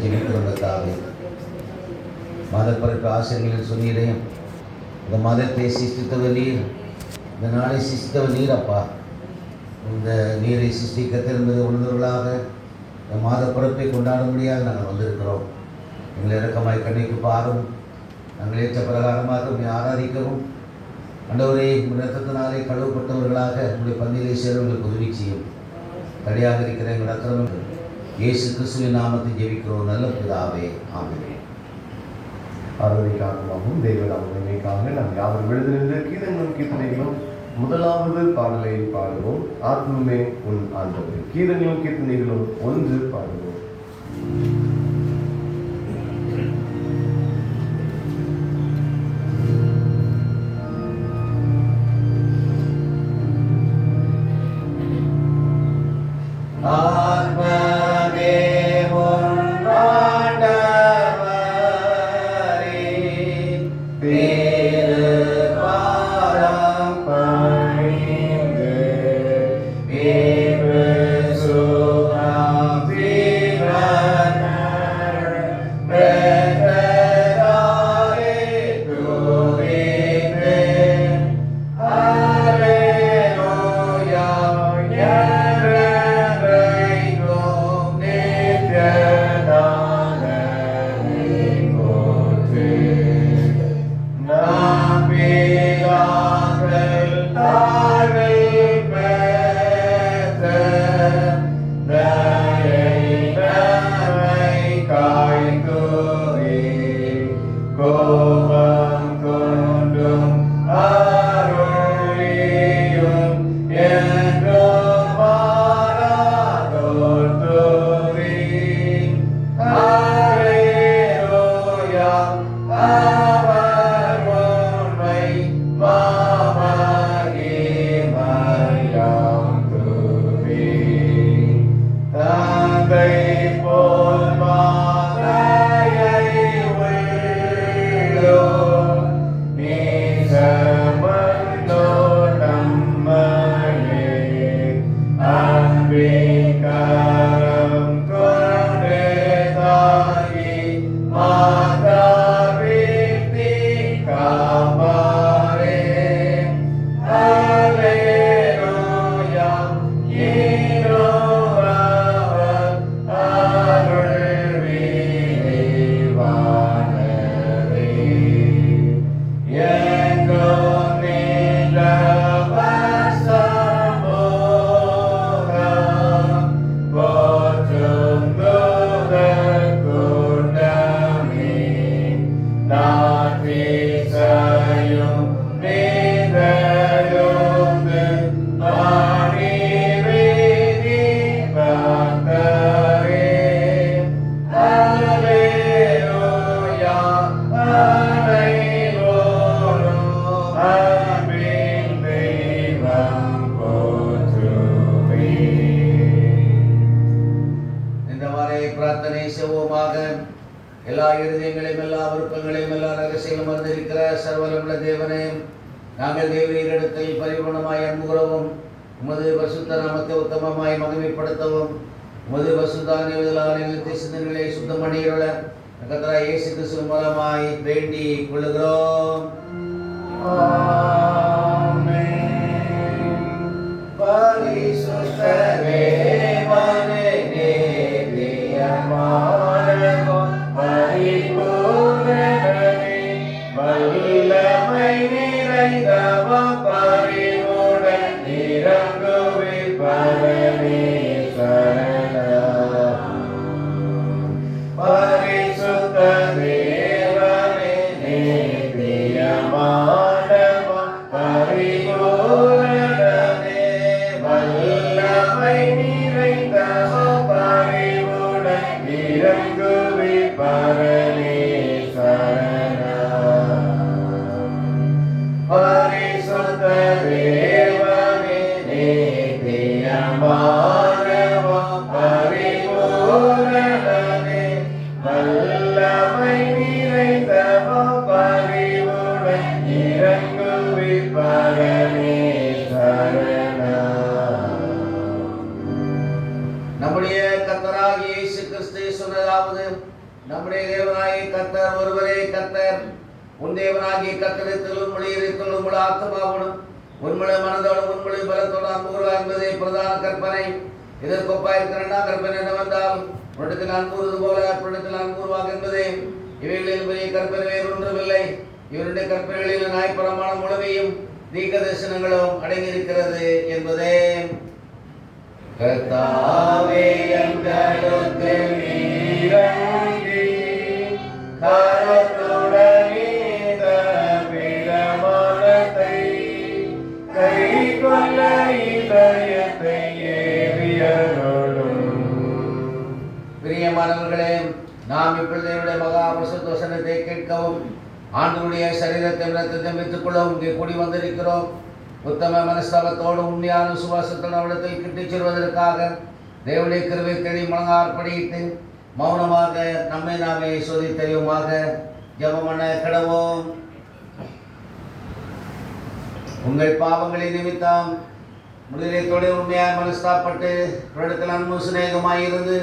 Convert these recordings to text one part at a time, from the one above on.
ஜெபிக்கிறோம் கர்த்தாவே. மதப்பரப்பு ஆசிரியர்கள் சொன்னீரே, இந்த மதத்தை சிருஷ்டித்தவர் நீர், இந்த நாளை சிருஷ்டித்தவர் நீர் அப்பா. இந்த நீரை சிருஷ்டிக்க திறந்தது உணர்ந்தவர்களாக இந்த மாதப்பரப்பை கொண்டாடும்படியாக நாங்கள் வந்திருக்கிறோம். எங்களை இறக்கமாய் கண்ணிக்கு பாரும், நாங்கள் ஏற்ற பிரகாரமாக உங்களை ஆராதிக்கவும், ஆண்டவரே இரத்தத்தினாலே கழுவப்பட்டவர்களாக உங்களுடைய பந்தியிலே சேர்வங்களுக்கு உதவி செய்யும். தடையாக இருக்கிற எங்கள் அக்கிரமங்கள் இயேசு கிறிஸ்துவின் நாமத்தை ஜெபிக்கிறோம் நல்ல பிதாவே, ஆமென். ஆராதனைக்காகவும் தெய்வ நாமத்திற்காக நாம் யாவரும் எழுதிருந்த கீதங்களும் கீர்த்தனைகளும் முதலாவது பாடலை பாடுவோம். ஆத்மமே உன் ஆண்டவரே. கீதங்களும் கீர்த்தனைகளும் ஒன்று பாடுவோம். எல்லா இருதயங்களையும் எல்லா விருப்பங்களையும் எல்லா ரகசியங்களும் அறிந்திருக்கிற சர்வவல்லமையுள்ள தேவனே, நாங்கள் தேவரீரிடத்தில் பரிபூர்ணமாய் அன்புகிறவும் உமது பரிசுத்த நாமத்தை உத்தமமாய் மகிமைப்படுத்தவும் உமது பரிசுத்தான எங்கள் சிந்தனைகளை சுத்தம் பண்ணியுள்ள கர்த்தராகிய இயேசு கிறிஸ்துவின் மூலமாய் வேண்டிக் கொள்ளுகிறோம். நம்முடைய கர்த்தராகிய இயேசு கிறிஸ்து சொன்னதாவது, நம்முடைய தேவனாகிய கர்த்தர் ஒருவரே கர்த்தர். உன் தேவனாகிய கர்த்தரிடத்திலும் மொழியிடத்திலும் உள்ள ஆத்மாவோடும் உன்முழு மனதோடும் உன்முழு பலத்தோடு அன்பு கூறுவாய் என்பதே பிரதான கற்பனை. இதற்கொப்பாயிருக்கிற இரண்டாம் கற்பனை என்னவென்றால், உன்னிடத்தில் அன்புறுவது போல புனிதத்தில் அன்புருவாக என்பதே. இவைகளில் பெரிய கற்பனை வேறொன்றுமில்லை. இவருடைய கற்பனைகளில் நியாயப்பிரமாணம் முழுமையும் தீர்க்க தரிசனங்களும் அடங்கியிருக்கிறது என்பதே. கர்த்தாவே எங்களுக்கு இறங்கி கரத்துடன் இந்த பிரமாணத்தை கைக்கொள்ள இதயத்தை ஏவியருளும். பிரியமானவர்களே, நாம் இப்பொழுது என்னுடைய மகா பரிசுத்த வசனத்தை கேட்கவும் ஆண்டவருடைய சரீரத்தை இரத்தத்தையும் வைத்துக் கொள்ளவும் இங்கே கூடி வந்திருக்கிறோம். உத்தம மனஸ்தாபத்தோடு உண்மையான விசுவாசத்தோடு அவரிடத்தில் கிட்டிச் செல்வதற்காக தேவனுடைய கிருபை தேடி முழங்காற்படியிட்டு மௌனமாக நம்மை நாமே சோதித்தறிவுமாக ஜெபம் பண்ண கடவோம். உங்கள் பாவங்களின் நிமித்தம் முன்னிலைத்தோடு உண்மையாக மனஸ்தாப்பட்டு இடத்தில் அன்பு சிநேகமாயிருந்து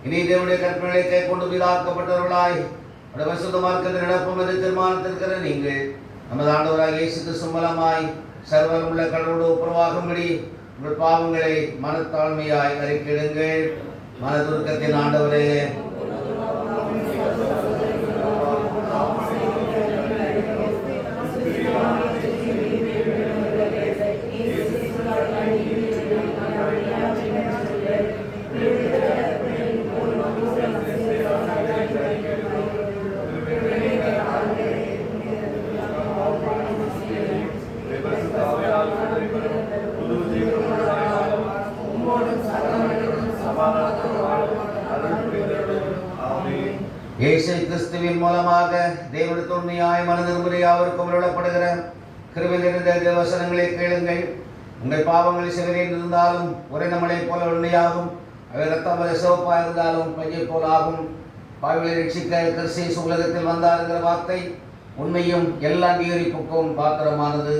இனி தேவனுடைய கற்பனைகளை கை கொண்டு மீதாக்கப்பட்டவர்களாய் பரிசுத்த மார்க்கத்தில் நடப்போம் என்று தீர்மானித்திருக்கிற நீங்கள் நமது ஆண்டவராக இயேசு கிறிஸ்து மூலமாய் சர்வம் உள்ள கடவுளோடு ஒப்புரவாகும்படி உங்கள் பாவங்களை மனத்தாழ்மையாய் அறிக்கையிடுங்கள். மனதுருக்கத்தின் ஆண்டவரே, இயேசு கிறிஸ்துவின் மூலமாக தேவனுடைய உண்மையாய் மனதிரும்புரை யாவருக்கும் அருளப்படுகிற கிருபை நிறைந்த வசனங்களை கேளுங்கள். உங்கள் பாவங்கள் சிவரில் இருந்தாலும் ஒரே நம்மளை போல உண்மையாகும். அவை ரத்தமத சிவப்பாக இருந்தாலும் பஞ்சை போல் ஆகும். பாவிகளை ரட்சிக்க கிறிஸ்து உலகத்தில் வந்தார் என்கிற வார்த்தை உண்மையும் எல்லா அங்கீகரிப்புக்கும் பாத்திரமானது.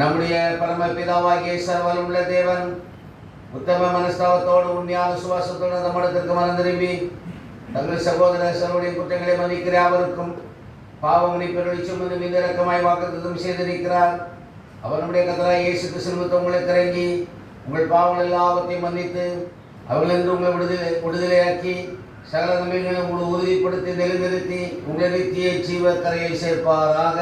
நம்முடைய பரம பிதாவாகிய சர்வல் உள்ள தேவன் உத்தம மனஸ்தாபத்தோடு உண்மையான சுவாசத்தோடு அந்த மனத்திற்கு மனம் திரும்பி தங்கள் சகோதர சகோதரிய குற்றங்களை மன்னிக்கிற அவருக்கும் பாவம் மன்னிப்பை சுமந்து மீது இறக்கமாய் வாக்குத்தத்தம் செய்திருக்கிறார். அவர் நம்முடைய கர்த்தராகிய இயேசு கிறிஸ்து உங்களுக்கு இறங்கி உங்கள் பாவங்கள் எல்லாவற்றையும் மன்னித்து அவர்களிருந்து உங்களை விடுதலையாக்கி சகல நன்மைகளை உங்களை உறுதிப்படுத்தி நிலைநிறுத்தி உங்களை நித்திய ஜீவ கரையை சேர்ப்பாராக.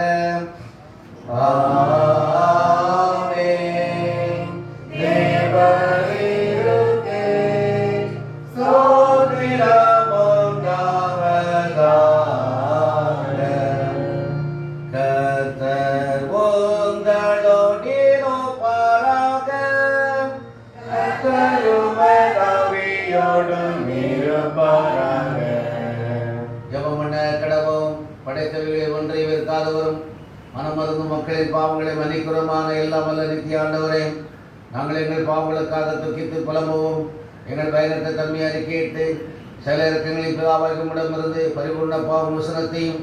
ஒன்றை வெறுக்காதவரும் மனமருந்து மக்களின் பாவங்களை மன்னிக்கிறோமான எல்லாம் வல்ல நித்திய ஆண்டவரே, நாங்கள் எங்கள் பாவங்களுக்காக துக்கித்து புலம்புவோம். எங்கள் பயனற்ற தன்மையை அறிக்கையிட்டு சில இறக்கங்களின் பிதாவாகிடமிருந்து பரிபூர்ண பாவ முசனத்தையும்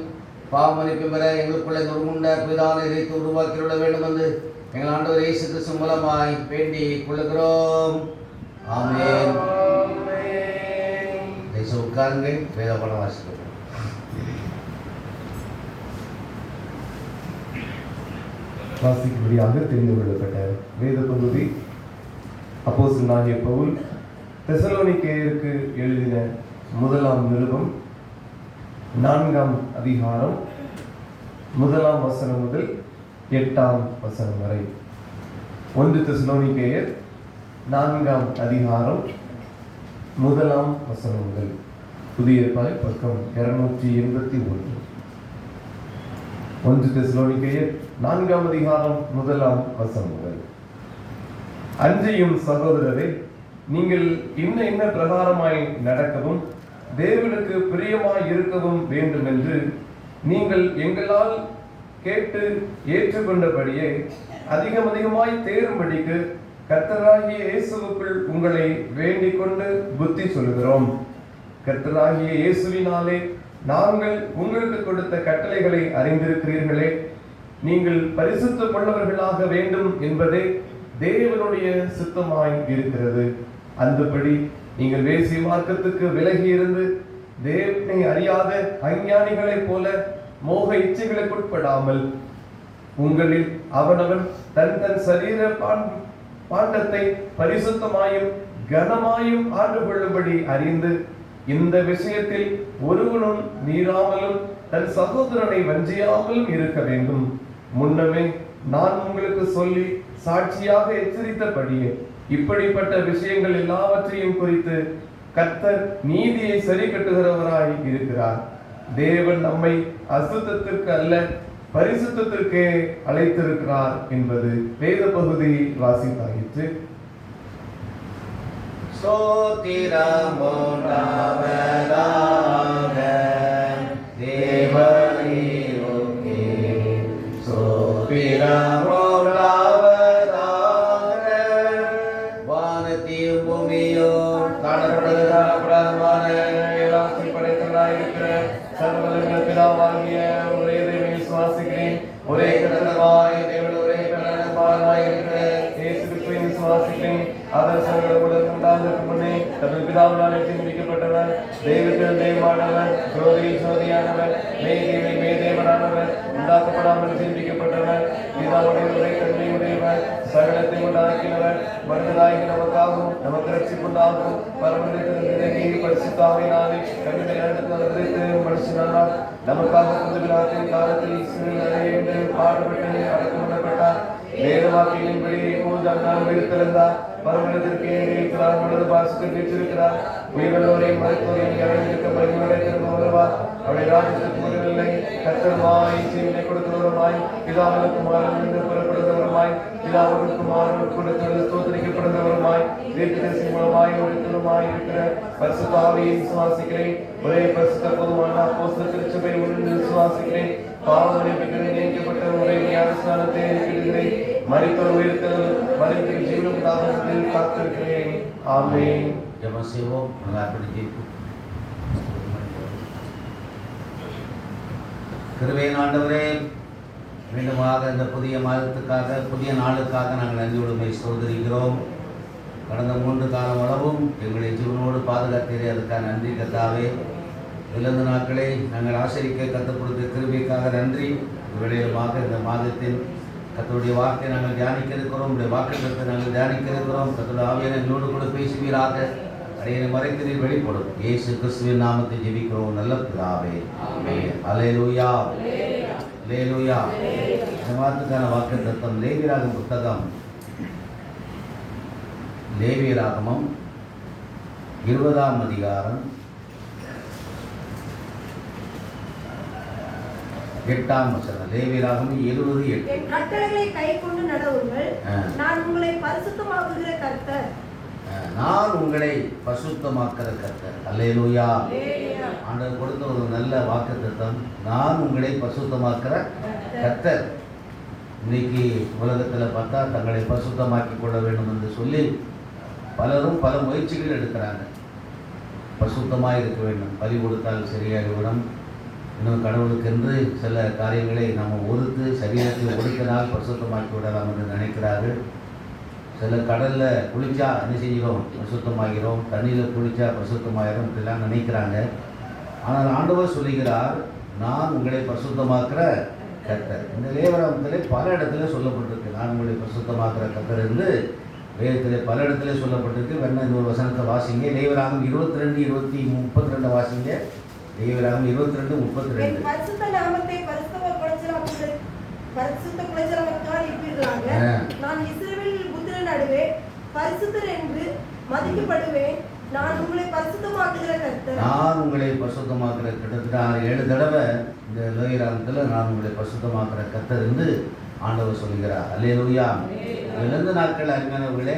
பாவ மன்னிப்பும் பெற எங்களுக்குள்ள உருமுண்ட பிதானை இறைத்து உருவாக்கிவிட வேண்டும் என்று எங்கள் ஆண்டவர் இயேசு கிறிஸ்து மூலமாய் வேண்டிக் கொள்கிறோம். ஆமென். உட்காருங்கள். வேதபாடம் வாசிக்கிறோம். வாசிக்கும்படியாக தெரிந்து கொள்ளப்பட்ட வேத பகுதி அப்போஸ்தலனாகிய பவுல் தெசலோனிக்கேயருக்கு எழுதின முதலாம் நிருபம் 4ஆம் அதிகாரம் 1ஆம் வசனம் முதல் 8ஆம் வசனம் வரை. 1 தெசலோனிக்கேயர் 4ஆம் அதிகாரம் 1ஆம் வசனம் முதல். புதிய ஏற்பாடு பக்கம் 281. 1 தெசலோனிக்கேயர் 4ஆம் அதிகாரம் 1ஆம் வசனம் முதல். அன்றியும் சகோதரரே, நீங்கள் இன்ன பிரகாரமாய் நடக்கவும் தேவனுக்கு பிரியமாய் இருக்கவும் வேண்டும் என்று நீங்கள் எங்களால் கேட்டு ஏற்றுக்கொண்டபடியே அதிகமாய் தேரும்படிக்கு கர்த்தராகிய இயேசுவுக்குள் உங்களை வேண்டிக் கொண்டு புத்தி சொல்கிறோம். கர்த்தராகிய இயேசுவினாலே நாங்கள் உங்களுக்கு கொடுத்த கட்டளைகளை அறிந்திருக்கிறீர்களே. நீங்கள் பரிசுத்தமுள்ளவர்களாக வேண்டும் என்பதே தேவனுடைய சித்தமாய் இருக்கிறது. அந்தபடி நீங்கள் வேசி மார்க்கத்துக்கு விலகி இருந்து தேவனை அறியாத அஞ்ஞானிகளைப் போல மோக இச்சைகளுக்கு உட்படாமல் உங்களில் அவனவன் தன் தன் சரீர பாண்டத்தை பரிசுத்தமாயும் கனமாயும் ஆண்டு கொள்ளும்படி அறிந்து இந்த விஷயத்தில் ஒருவனும் மீறாமலும் தன் சகோதரனை வஞ்சியாமலும் இருக்க வேண்டும். முன்னமே நான் உங்களுக்கு சொல்லி சாட்சியாக எச்சரித்தபடியே இப்படிப்பட்ட விஷயங்கள் எல்லாவற்றையும் குறித்து கர்த்தர் நீதியை சரி கட்டுகிறவராய் இருக்கிறார். தேவன் நம்மை அசுத்தத்திற்கு அல்ல பரிசுத்தத்திற்கே அழைத்திருக்கிறார் என்பது வேத பகுதி வாசித்தாயிற்று. ஸ்தோத்திரம் உண்டாவதாக தேவனீருக்கே, ஸ்தோத்திரம் உண்டாவதாக. வானத்தையும் பூமியும் காணப்படுகிற பிரமான எல்லாத்தையும் படைத்தவராயிருக்கிற சர்வவல்ல பிதாவாகிய ஒரே தேவனை விசுவாசிக்கிறேன். ஒரே கடவுளாய் தேவன் ஒரே பிதாவாய் இருக்கிற இயேசு கிறிஸ்துவை விசுவாசிக்கிறேன். அவர் சகலமுடன் உண்டாவதற்கு முன்னே தமது பிதாவினாலே ஜெனிக்கப்பட்டவர், தெய்வத்தில் தெய்வமானவர், ஜோதியில் ஜோதியானவர், மெய்தேவி மெய்தேவனானவர், உண்டாக்கப்படாமல் ஜெனிக்கப்பட்டவர், பிதாவுடைய ஒரே தன்மை உடையவர், சகலத்தை உண்டாக்கினவர், மனிதனாகி நமக்காகவும் நமக்கு ரட்சிப்புண்டாகவும் பரமனிடத்தில் பரிசுத்த ஆவியினாலே தன்னுடைய இடத்தில் மனுஷனானார். நமக்காக புதுவிழாத்தின் காலத்தில் சிறுநீர் பாடுபட்டு அடக்கம் பண்ணப்பட்டார். வேதவாக்கியின்படி 3ஆம் நாள் உயிர்த்தெழுந்தார். பரமனிடத்திற்கு இருக்கிறார், மனது பாசத்தில் வீற்றிருக்கிறார். உயிரோரையும் மருத்துவரையும் இறந்திருக்க மகிழ்ச்சியோட திரும்ப வருவார். அவருடைய ராஜ்யத்துக்கு முடிவில்லை. கர்த்தருமாய் ஜீவனை கொடுக்கிறவருமாய் பிதாவுக்கு மாறன் புறப்படுகிறவருமாய் பிதாவுக்கு மாறன் கொடுக்கிறது ஸ்தோத்திரிக்கப்படுகிறவருமாய் தீர்க்கதரிசி மூலமாய் ஒழித்தலுமாய் இருக்கிற பரிசுத்த ஆவியை விசுவாசிக்கிறேன். ஒரே பரிசுத்த பொதுவான அப்போஸ்தலர் திருச்சபை ஒன்று விசுவாசிக்கிறேன். பாவமன்னிப்புக்கு நியமிக்கப்பட்ட ஒரே ஞானஸ்நானத்தை இருக்கிறேன். மரித்தோர் உயிர்த்தல் மரித்த ஜீவனும் தாகத்தில் காத்திருக்கிறேன். ஆமென். ஜெபம் செய்வோம். கிருபையின் ஆண்டவரே, மீண்டுமாக இந்த புதிய மாதத்துக்காக புதிய நாளுக்காக நாங்கள் நன்றியுடைமை ஸ்தோத்திரிக்கிறோம். கடந்த 3 காலம் அளவும் எங்களை ஜீவனோடு பாதுகாத்தீரே, அதுக்காக நன்றி கர்த்தாவே. இழந்த நாட்களை நாங்கள் ஆசரிக்க கற்றுக் கொடுத்த கிருபைக்காக நன்றி. விளையமாக இந்த மாதத்தின் கர்த்தருடைய வார்த்தை நாங்கள் தியானிக்க இருக்கிறோம். உடைய வாக்குத்தத்தை நாங்கள் தியானிக்க இருக்கிறோம். கர்த்தருடைய ஆவியான எங்களோடு கூட பேசுவீராக. அடையினை மறைத்து வெளிப்படும் இயேசு கிறிஸ்துவின் நாமத்தை ஜெபிக்கிறோம் நல்ல பிதாவே. ஆமென். அல்லேலூயா, அல்லேலூயா. இந்த வார்த்தைக்கான வாக்குத்தத்தம் லேவியராகமம் புத்தகம், லேவியராகமம் 20ஆம் அதிகாரம் 8ஆம் வசனம். லேவியராகமம் 20:8. என் கட்டளைகளை கைக்கொண்டு நடவுங்கள், நான் உங்களை பரிசுத்தமாக்குகிற கர்த்தர். நான் உங்களை பரிசுத்தமாக்குற கர்த்தர். அல்லேலூயா. ஆண்டவர் கொடுத்த ஒரு நல்ல வாக்குத்தத்தம், நான் உங்களை பரிசுத்தமாக்குற கர்த்தர். இன்னைக்கு உலகத்தில் பார்த்தா தங்களை பரிசுத்தமாக்கி கொள்ள வேண்டும் என்று சொல்லி பலரும் பல முயற்சிகள் எடுக்கிறாங்க. பரிசுத்தமாக இருக்க வேண்டும், பலி கொடுத்தால் சரியாகிவிடும், இன்னும் கடவுளுக்கென்று சில காரியங்களை நம்ம ஒதுக்கு சரீரத்தை ஒடுக்கினால் பரிசுத்தமாக்கி விடலாம் என்று நினைக்கிறார்கள். சில கடலில் குளித்தா என்ன செய்கிறோம், பரிசுத்தமாகிறோம், தண்ணியில் குளித்தா பரிசுத்தமாகிறோம், இப்படிலாம் நினைக்கிறாங்க. ஆனால் ஆண்டவர் சொல்லுகிறார், நான் உங்களை பரிசுத்தமாக்குற கர்த்தர். இந்த லேவியராகமத்திலே பல இடத்துல சொல்லப்பட்டிருக்கு, நான் உங்களை பரிசுத்தமாக்குற கர்த்தர் என்று வேதத்திலே பல இடத்துல சொல்லப்பட்டிருக்கு. வேணா இந்த ஒரு வசனத்தை வாசிங்க. லேவியராகமம் 22:32 வாசிங்க. லேவியராகமம் 22:32. பரிசுத்த நாமத்தை பரிசுத்த குலைச்சலமக்கால் இருப்பீர்களாக. நான் இஸ்ரவேலில் புத்திரன் நடுவேன், பரிசுத்தர் என்று மதிக்கப்படுவேன். நான் உங்களை பரிசுத்தமாக்குகிற கர்த்தர். நான் உங்களை பரிசுத்தமாக்குற, கிட்டத்தட்ட 7 தடவை இந்த லேவியராகமத்தில் நான் உங்களை பரிசுத்தமாக்குற கர்த்தர் என்று ஆண்டவர் சொல்கிறார். அல்லேலூயா. இழந்த நாட்கள் அருமையானவர்களே,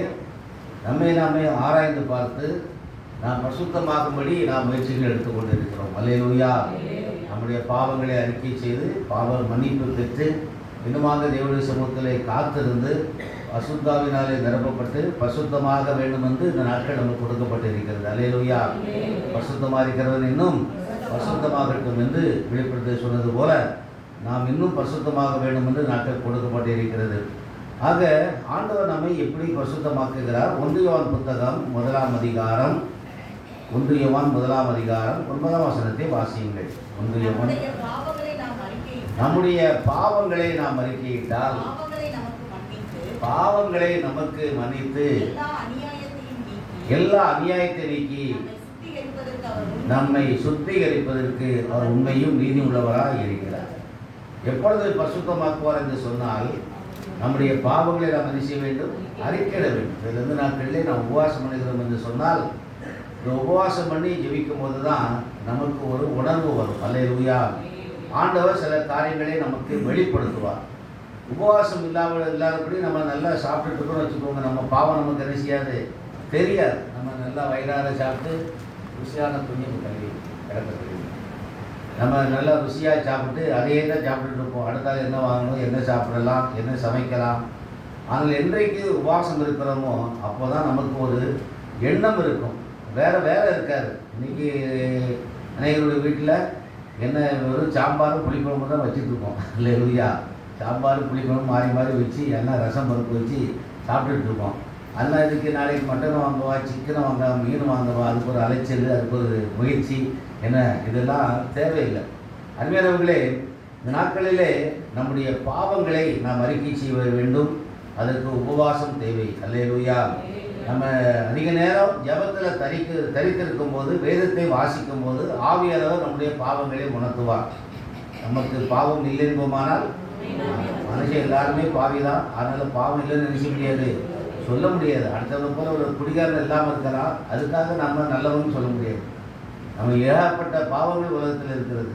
நம்மை நாமே ஆராய்ந்து பார்த்து நாம் பரிசுத்தமாகும்படி நாம் முயற்சிகள் எடுத்துக்கொண்டு இருக்கிறோம். அல்லேலூயா. நம்முடைய பாவங்களை அறிக்கை செய்து பாவ மன்னிப்பு பெற்று இன்னுமாக தேவனுடைய சமூகத்திலே காத்திருந்து அசுத்தாவினாலே நிரப்பப்பட்டு பரிசுத்தமாக வேண்டும் என்று இந்த நாட்கள் நமக்கு கொடுக்கப்பட்டு இருக்கிறது. அல்லேலூயா. பரிசுத்தமாக இருக்கிறவன் இன்னும் பரிசுத்தமாகட்டும் என்று வெளிப்படுத்த சொன்னது போல நாம் இன்னும் பரிசுத்தமாக வேண்டும் என்று நாட்கள் கொடுக்கப்பட்டு இருக்கிறது. ஆக ஆண்டவர் நம்மை எப்படி பரிசுத்தமாக்குகிறார்? 1 யோவான் புத்தகம் 1ஆம் அதிகாரம் 1 யோவான் 1ஆம் அதிகாரம் 9ஆம் வசனத்தை வாசியுங்கள். 1 யோவான். நம்முடைய பாவங்களை நாம் அறிக்கையிட்டால் பாவங்களை நமக்கு மன்னித்து எல்லா அநியாயத்தை நீக்கி நம்மை சுத்திகரிப்பதற்கு அவர் உண்மையும் நீதி உள்ளவராக இருக்கிறார். எப்பொழுது பரிசுத்தமாக்குவார் என்று சொன்னால் நம்முடைய பாவங்களை நாம் என்ன செய்ய வேண்டும்? அறிக்கையிட வேண்டும். இதிலிருந்து நாட்களிலே நாம் உபவாசம் பண்ணுகிறோம் என்று சொன்னால் இந்த உபவாசம் பண்ணி ஜெபிக்கும் போது தான் நமக்கு ஒரு உணர்வு வரும். அல்லேலூயா. ஆண்டவர் சில காரியங்களை நமக்கு வெளிப்படுத்துவார். உபவாசம் இல்லாதபடி நம்ம நல்லா சாப்பிட்டுட்டு இருக்கோம்னு வச்சுக்கோங்க, நம்ம பாவம் நமக்கு என்ன செய்யாது? தெரியாது. நம்ம நல்லா வயிறார சாப்பிட்டு ருசியான துணியை கழுவி கிடக்கிறது. நம்ம நல்லா ருசியாக சாப்பிட்டு அதையே தான் சாப்பிட்டுட்டு இருப்போம். அடுத்தால என்ன வாங்கணும், என்ன சாப்பிடலாம், என்ன சமைக்கலாம். ஆனால் என்றைக்கு உபவாசம் இருக்கிறோமோ அப்போ தான் நமக்கு ஒரு எண்ணம் இருக்கும். வேலை இருக்காது. இன்றைக்கி அனைவருடைய வீட்டில் என்ன வெறும் சாம்பாரும் புளிக்குழம்பு தான் வச்சுட்ருக்கோம். இல்லையா? சாம்பார் புளிக்குழம்பு மாறி மாறி வச்சு என்ன ரசம் பருப்பு வச்சு சாப்பிட்டுட்ருக்கோம். அதனால் இதுக்கு நாளைக்கு மட்டன் வாங்குவா, சிக்கனை வாங்க, மீன் வாங்குவா, அதுக்கு ஒரு அலைச்சல், அதுக்கு ஒரு முயற்சி, என்ன இதெல்லாம் தேவையில்லை. அருமையானவர்களே, இந்த நாட்களிலே நம்முடைய பாவங்களை நாம் அறிக்கை செய்ய வேண்டும். அதற்கு உபவாசம் தேவை. அல்லேலூயா. நம்ம அதிக நேரம் ஜபத்தில் தரித்திருக்கும் போது, வேதத்தை வாசிக்கும் போது ஆவியானவர் நம்முடைய பாவங்களை உணர்த்துவார். நமக்கு பாவம் இல்லை என்போமானால் மனுஷன் எல்லாருமே பாவி தான். அதனால் பாவம் இல்லைன்னு நினைக்க முடியாது, சொல்ல முடியாது. அடுத்தவங்க போல ஒரு குடிகாரன் இல்லாமல் இருக்கலாம், அதுக்காக நம்ம நல்லவன்னு சொல்ல முடியாது. நம்ம ஏகப்பட்ட பாவங்கள் உலகத்தில் இருக்கிறது.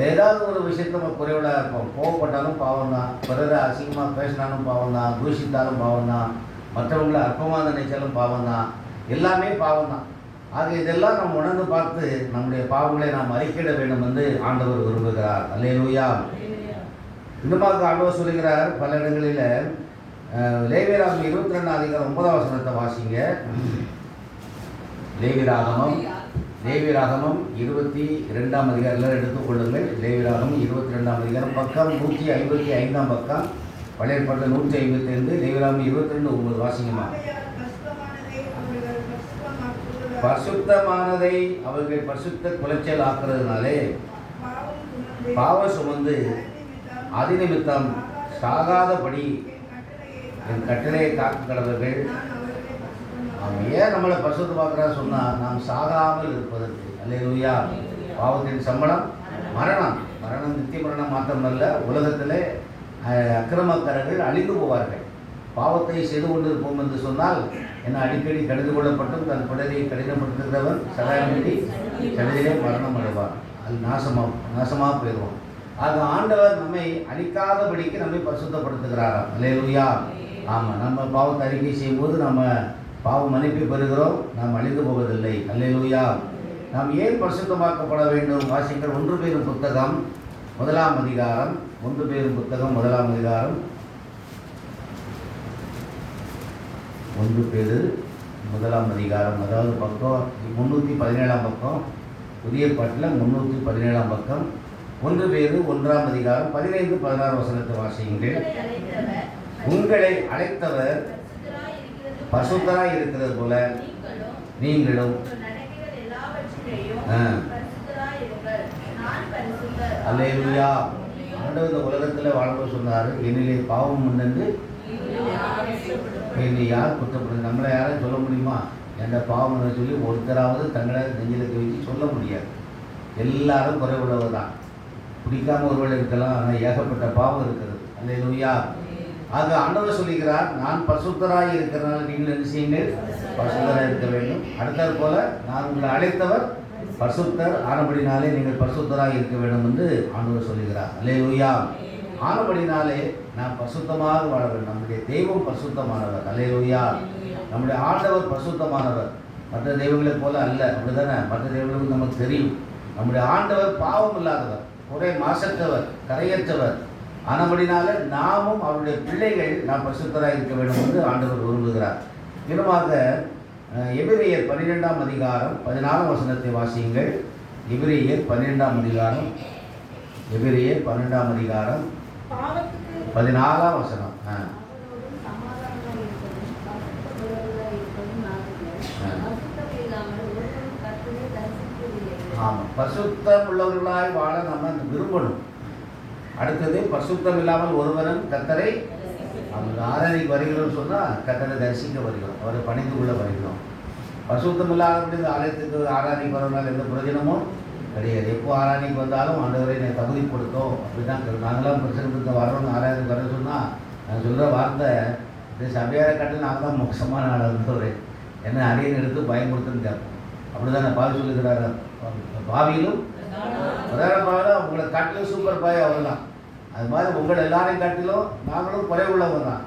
ஏதாவது ஒரு விஷயத்தை நம்ம குறைவிடாக இருப்போம். கோவப்பட்டாலும் பாவம் தான், பிறரை அசிங்கமாக பேசினாலும் பாவம் தான், தூஷித்தாலும் பாவம் தான், மற்றவங்களை அற்பமாக நினைச்சாலும் பாவம் தான், எல்லாமே பாவம் தான். ஆக இதெல்லாம் நம்ம உணர்ந்து பார்த்து நம்முடைய பாவங்களை நாம் அறிக்கையிட வேண்டும் என்று ஆண்டவர் விரும்புகிறார். அல்லேலூயா. இன்னுமாக ஆண்டவர் சொல்லுகிறார் பல இடங்களில். லேவியராகமம் 22ஆம் அதிகாரம் 9ஆம் வசனத்தை வாசிங்க. லேவியராகமம் 22ஆம் அதிகாரம் எல்லாரும் எடுத்துக்கொள்ளுங்கள். லேவியராகமம் 22ஆம் அதிகாரம் பக்கம் 155ஆம் பக்கம், பழைய ஏற்பாட்டில் 155. லேவியராகமம் 22:9 வாசிங்கம்மா. பரிசுத்தமானதை அவர்கள் பரிசுத்த குலைச்சல் ஆக்குறதுனாலே பாவம் சுமந்து அதிநிமித்தம் சாகாதபடி என் கட்டளையை காக்க கடவர்கள். அவன் ஏன் நம்மளை பரிசுத்தமாக்குறா சொன்னால் நாம் சாகாமல் இருப்பதற்கு. அல்லேலூயா. பாவத்தின் சம்பளம் மரணம். மரணம் நித்திய மரணம் மாத்திரமல்ல, உலகத்திலே அக்கிரமக்காரர்கள் அழிந்து போவார்கள். பாவத்தை செய்து கொண்டிருப்போம் என்று சொன்னால் என்ன அடிக்கடி கடிந்து கொள்ளப்பட்டும் தன் பிடரியை கடினப்படுத்துகிறவன் சகாயமின்றி கடிதிலே மரணம் அடைவார். அது நாசமாக போயிடுவோம். ஆக ஆண்டவர் நம்மை அழிக்காதபடிக்கு நம்மை பரிசுத்தப்படுத்துகிறாராம். அல்லேலூயா. ஆமாம், நம்ம பாவத்தை அறிக்கை செய்யும்போது நம்ம பாவ மன்னிப்பை பெறுகிறோம், நாம் அழிந்து போவதில்லை. அல்லேலூயா. நாம் ஏன் பரிசுத்தமாக்கப்பட வேண்டும்? வாசிங்கள் 1 பேரும் புத்தகம் 1ஆம் அதிகாரம். 1 பேரும் புத்தகம் 1ஆம் அதிகாரம். 1 பேரு 1ஆம் அதிகாரம், அதாவது பக்கம் 317ஆம் பக்கம், புதிய பாட்டில் 317ஆம் பக்கம். 1 பேரு 1ஆம் அதிகாரம் 15-16 வசனத்தை வாசியுங்கள். உங்களை அழைத்தவர் பரிசுத்தராய் இருக்கிறது போல நீங்களும். அல்லேலூயா. ஆண்டவர் இந்த உலகத்தில் வாழ்ந்து சொன்னார், என்னிலே பாவம் உண்டு என்னை யார் குற்றப்படுது? நம்மளை யாரும் சொல்ல முடியுமா? என்ற பாவம் சொல்லி ஒருத்தராவது தங்களை நெஞ்சிலுக்கு வச்சு சொல்ல முடியாது. எல்லாரும் குறைவுள்ளவர் தான். பிடிக்காம ஒருவேளை இருக்கலாம், ஆனால் ஏகப்பட்ட பாவம் இருக்கிறது. அல்லேலூயா. ஆக ஆண்டவர் சொல்லுகிறார், நான் பரிசுத்தராய் இருக்கிறனால நீங்கள் என்ன செய்யுங்கள்? பரிசுத்தராக இருக்க வேண்டும். அடுத்தது போல நான் உங்களை அழைத்தவர் பரிசுத்தர் ஆனபடினாலே நீங்கள் பரிசுத்தராக இருக்க வேண்டும் என்று ஆண்டவர் சொல்லுகிறார். அல்லேலூயா. ஆனபடினாலே நாம் பரிசுத்தமாக வாழ வேண்டும். நம்முடைய தெய்வம் பரிசுத்தமானவர். அல்லேலூயா. நம்முடைய ஆண்டவர் பரிசுத்தமானவர், மற்ற தெய்வங்களை போல அல்ல. அப்படிதானே? மற்ற தெய்வங்களுக்கு நமக்கு தெரியும். நம்முடைய ஆண்டவர் பாவம் இல்லாதவர், ஒரே மாசற்றவர், கரையற்றவர். ஆனபடினாலே நாமும் அவருடைய பிள்ளைகள் நாம் பரிசுத்தராக இருக்க வேண்டும் என்று ஆண்டவர் விரும்புகிறார். இன்னுமாக எபிரேயர் 12ஆம் அதிகாரம் 14ஆம் வசனத்தை வாசியுங்கள். எபிரேயர் 12ஆம் அதிகாரம். எபிரேயர் 12ஆம் அதிகாரம் 14ஆம் வசனம். ஆமாம், பரிசுத்தம் உள்ளவர்களாய் வாழ நம்ம விரும்பணும். அடுத்தது, பரிசுத்தம் இல்லாமல் ஒருவனும் கர்த்தரை அவங்க ஆராதிக்க வருகிறோம்னு சொன்னால் கர்த்தரை தரிசிக்க வருகிறோம், அவரை பணிந்து கொள்ள வருகிறோம். பரிசுத்தம் இல்லாதபடி இந்த ஆலயத்துக்கு ஆராதிக்க வரனால எந்த பிரயோஜனமும் கிடையாது. எப்போ ஆராதிக்க வந்தாலும் ஆண்டவரை என்னை தகுதிப்படுத்தோம் அப்படி தான். நாங்களாம் பிரச்சனை வரோன்னு ஆராதிக்க வர சொன்னால் நான் சொல்கிற வார்த்தை, இந்த சபையாரை கட்டு நாங்கள் தான் மோசமான ஆள் இருந்தவர், என்ன அரியன் எடுத்து பயன்படுத்துன்னு கேட்போம். அப்படி தான் நான் பாவி சொல்லிக்கிறாரு, பாவியிலும் பாவிலும் உங்களை காட்டிலும் சூப்பர் பாய் அவர் தான். அது மாதிரி உங்களை எல்லாரையும் காட்டிலும் நாங்களும் குறைவுள்ளவர் தான்.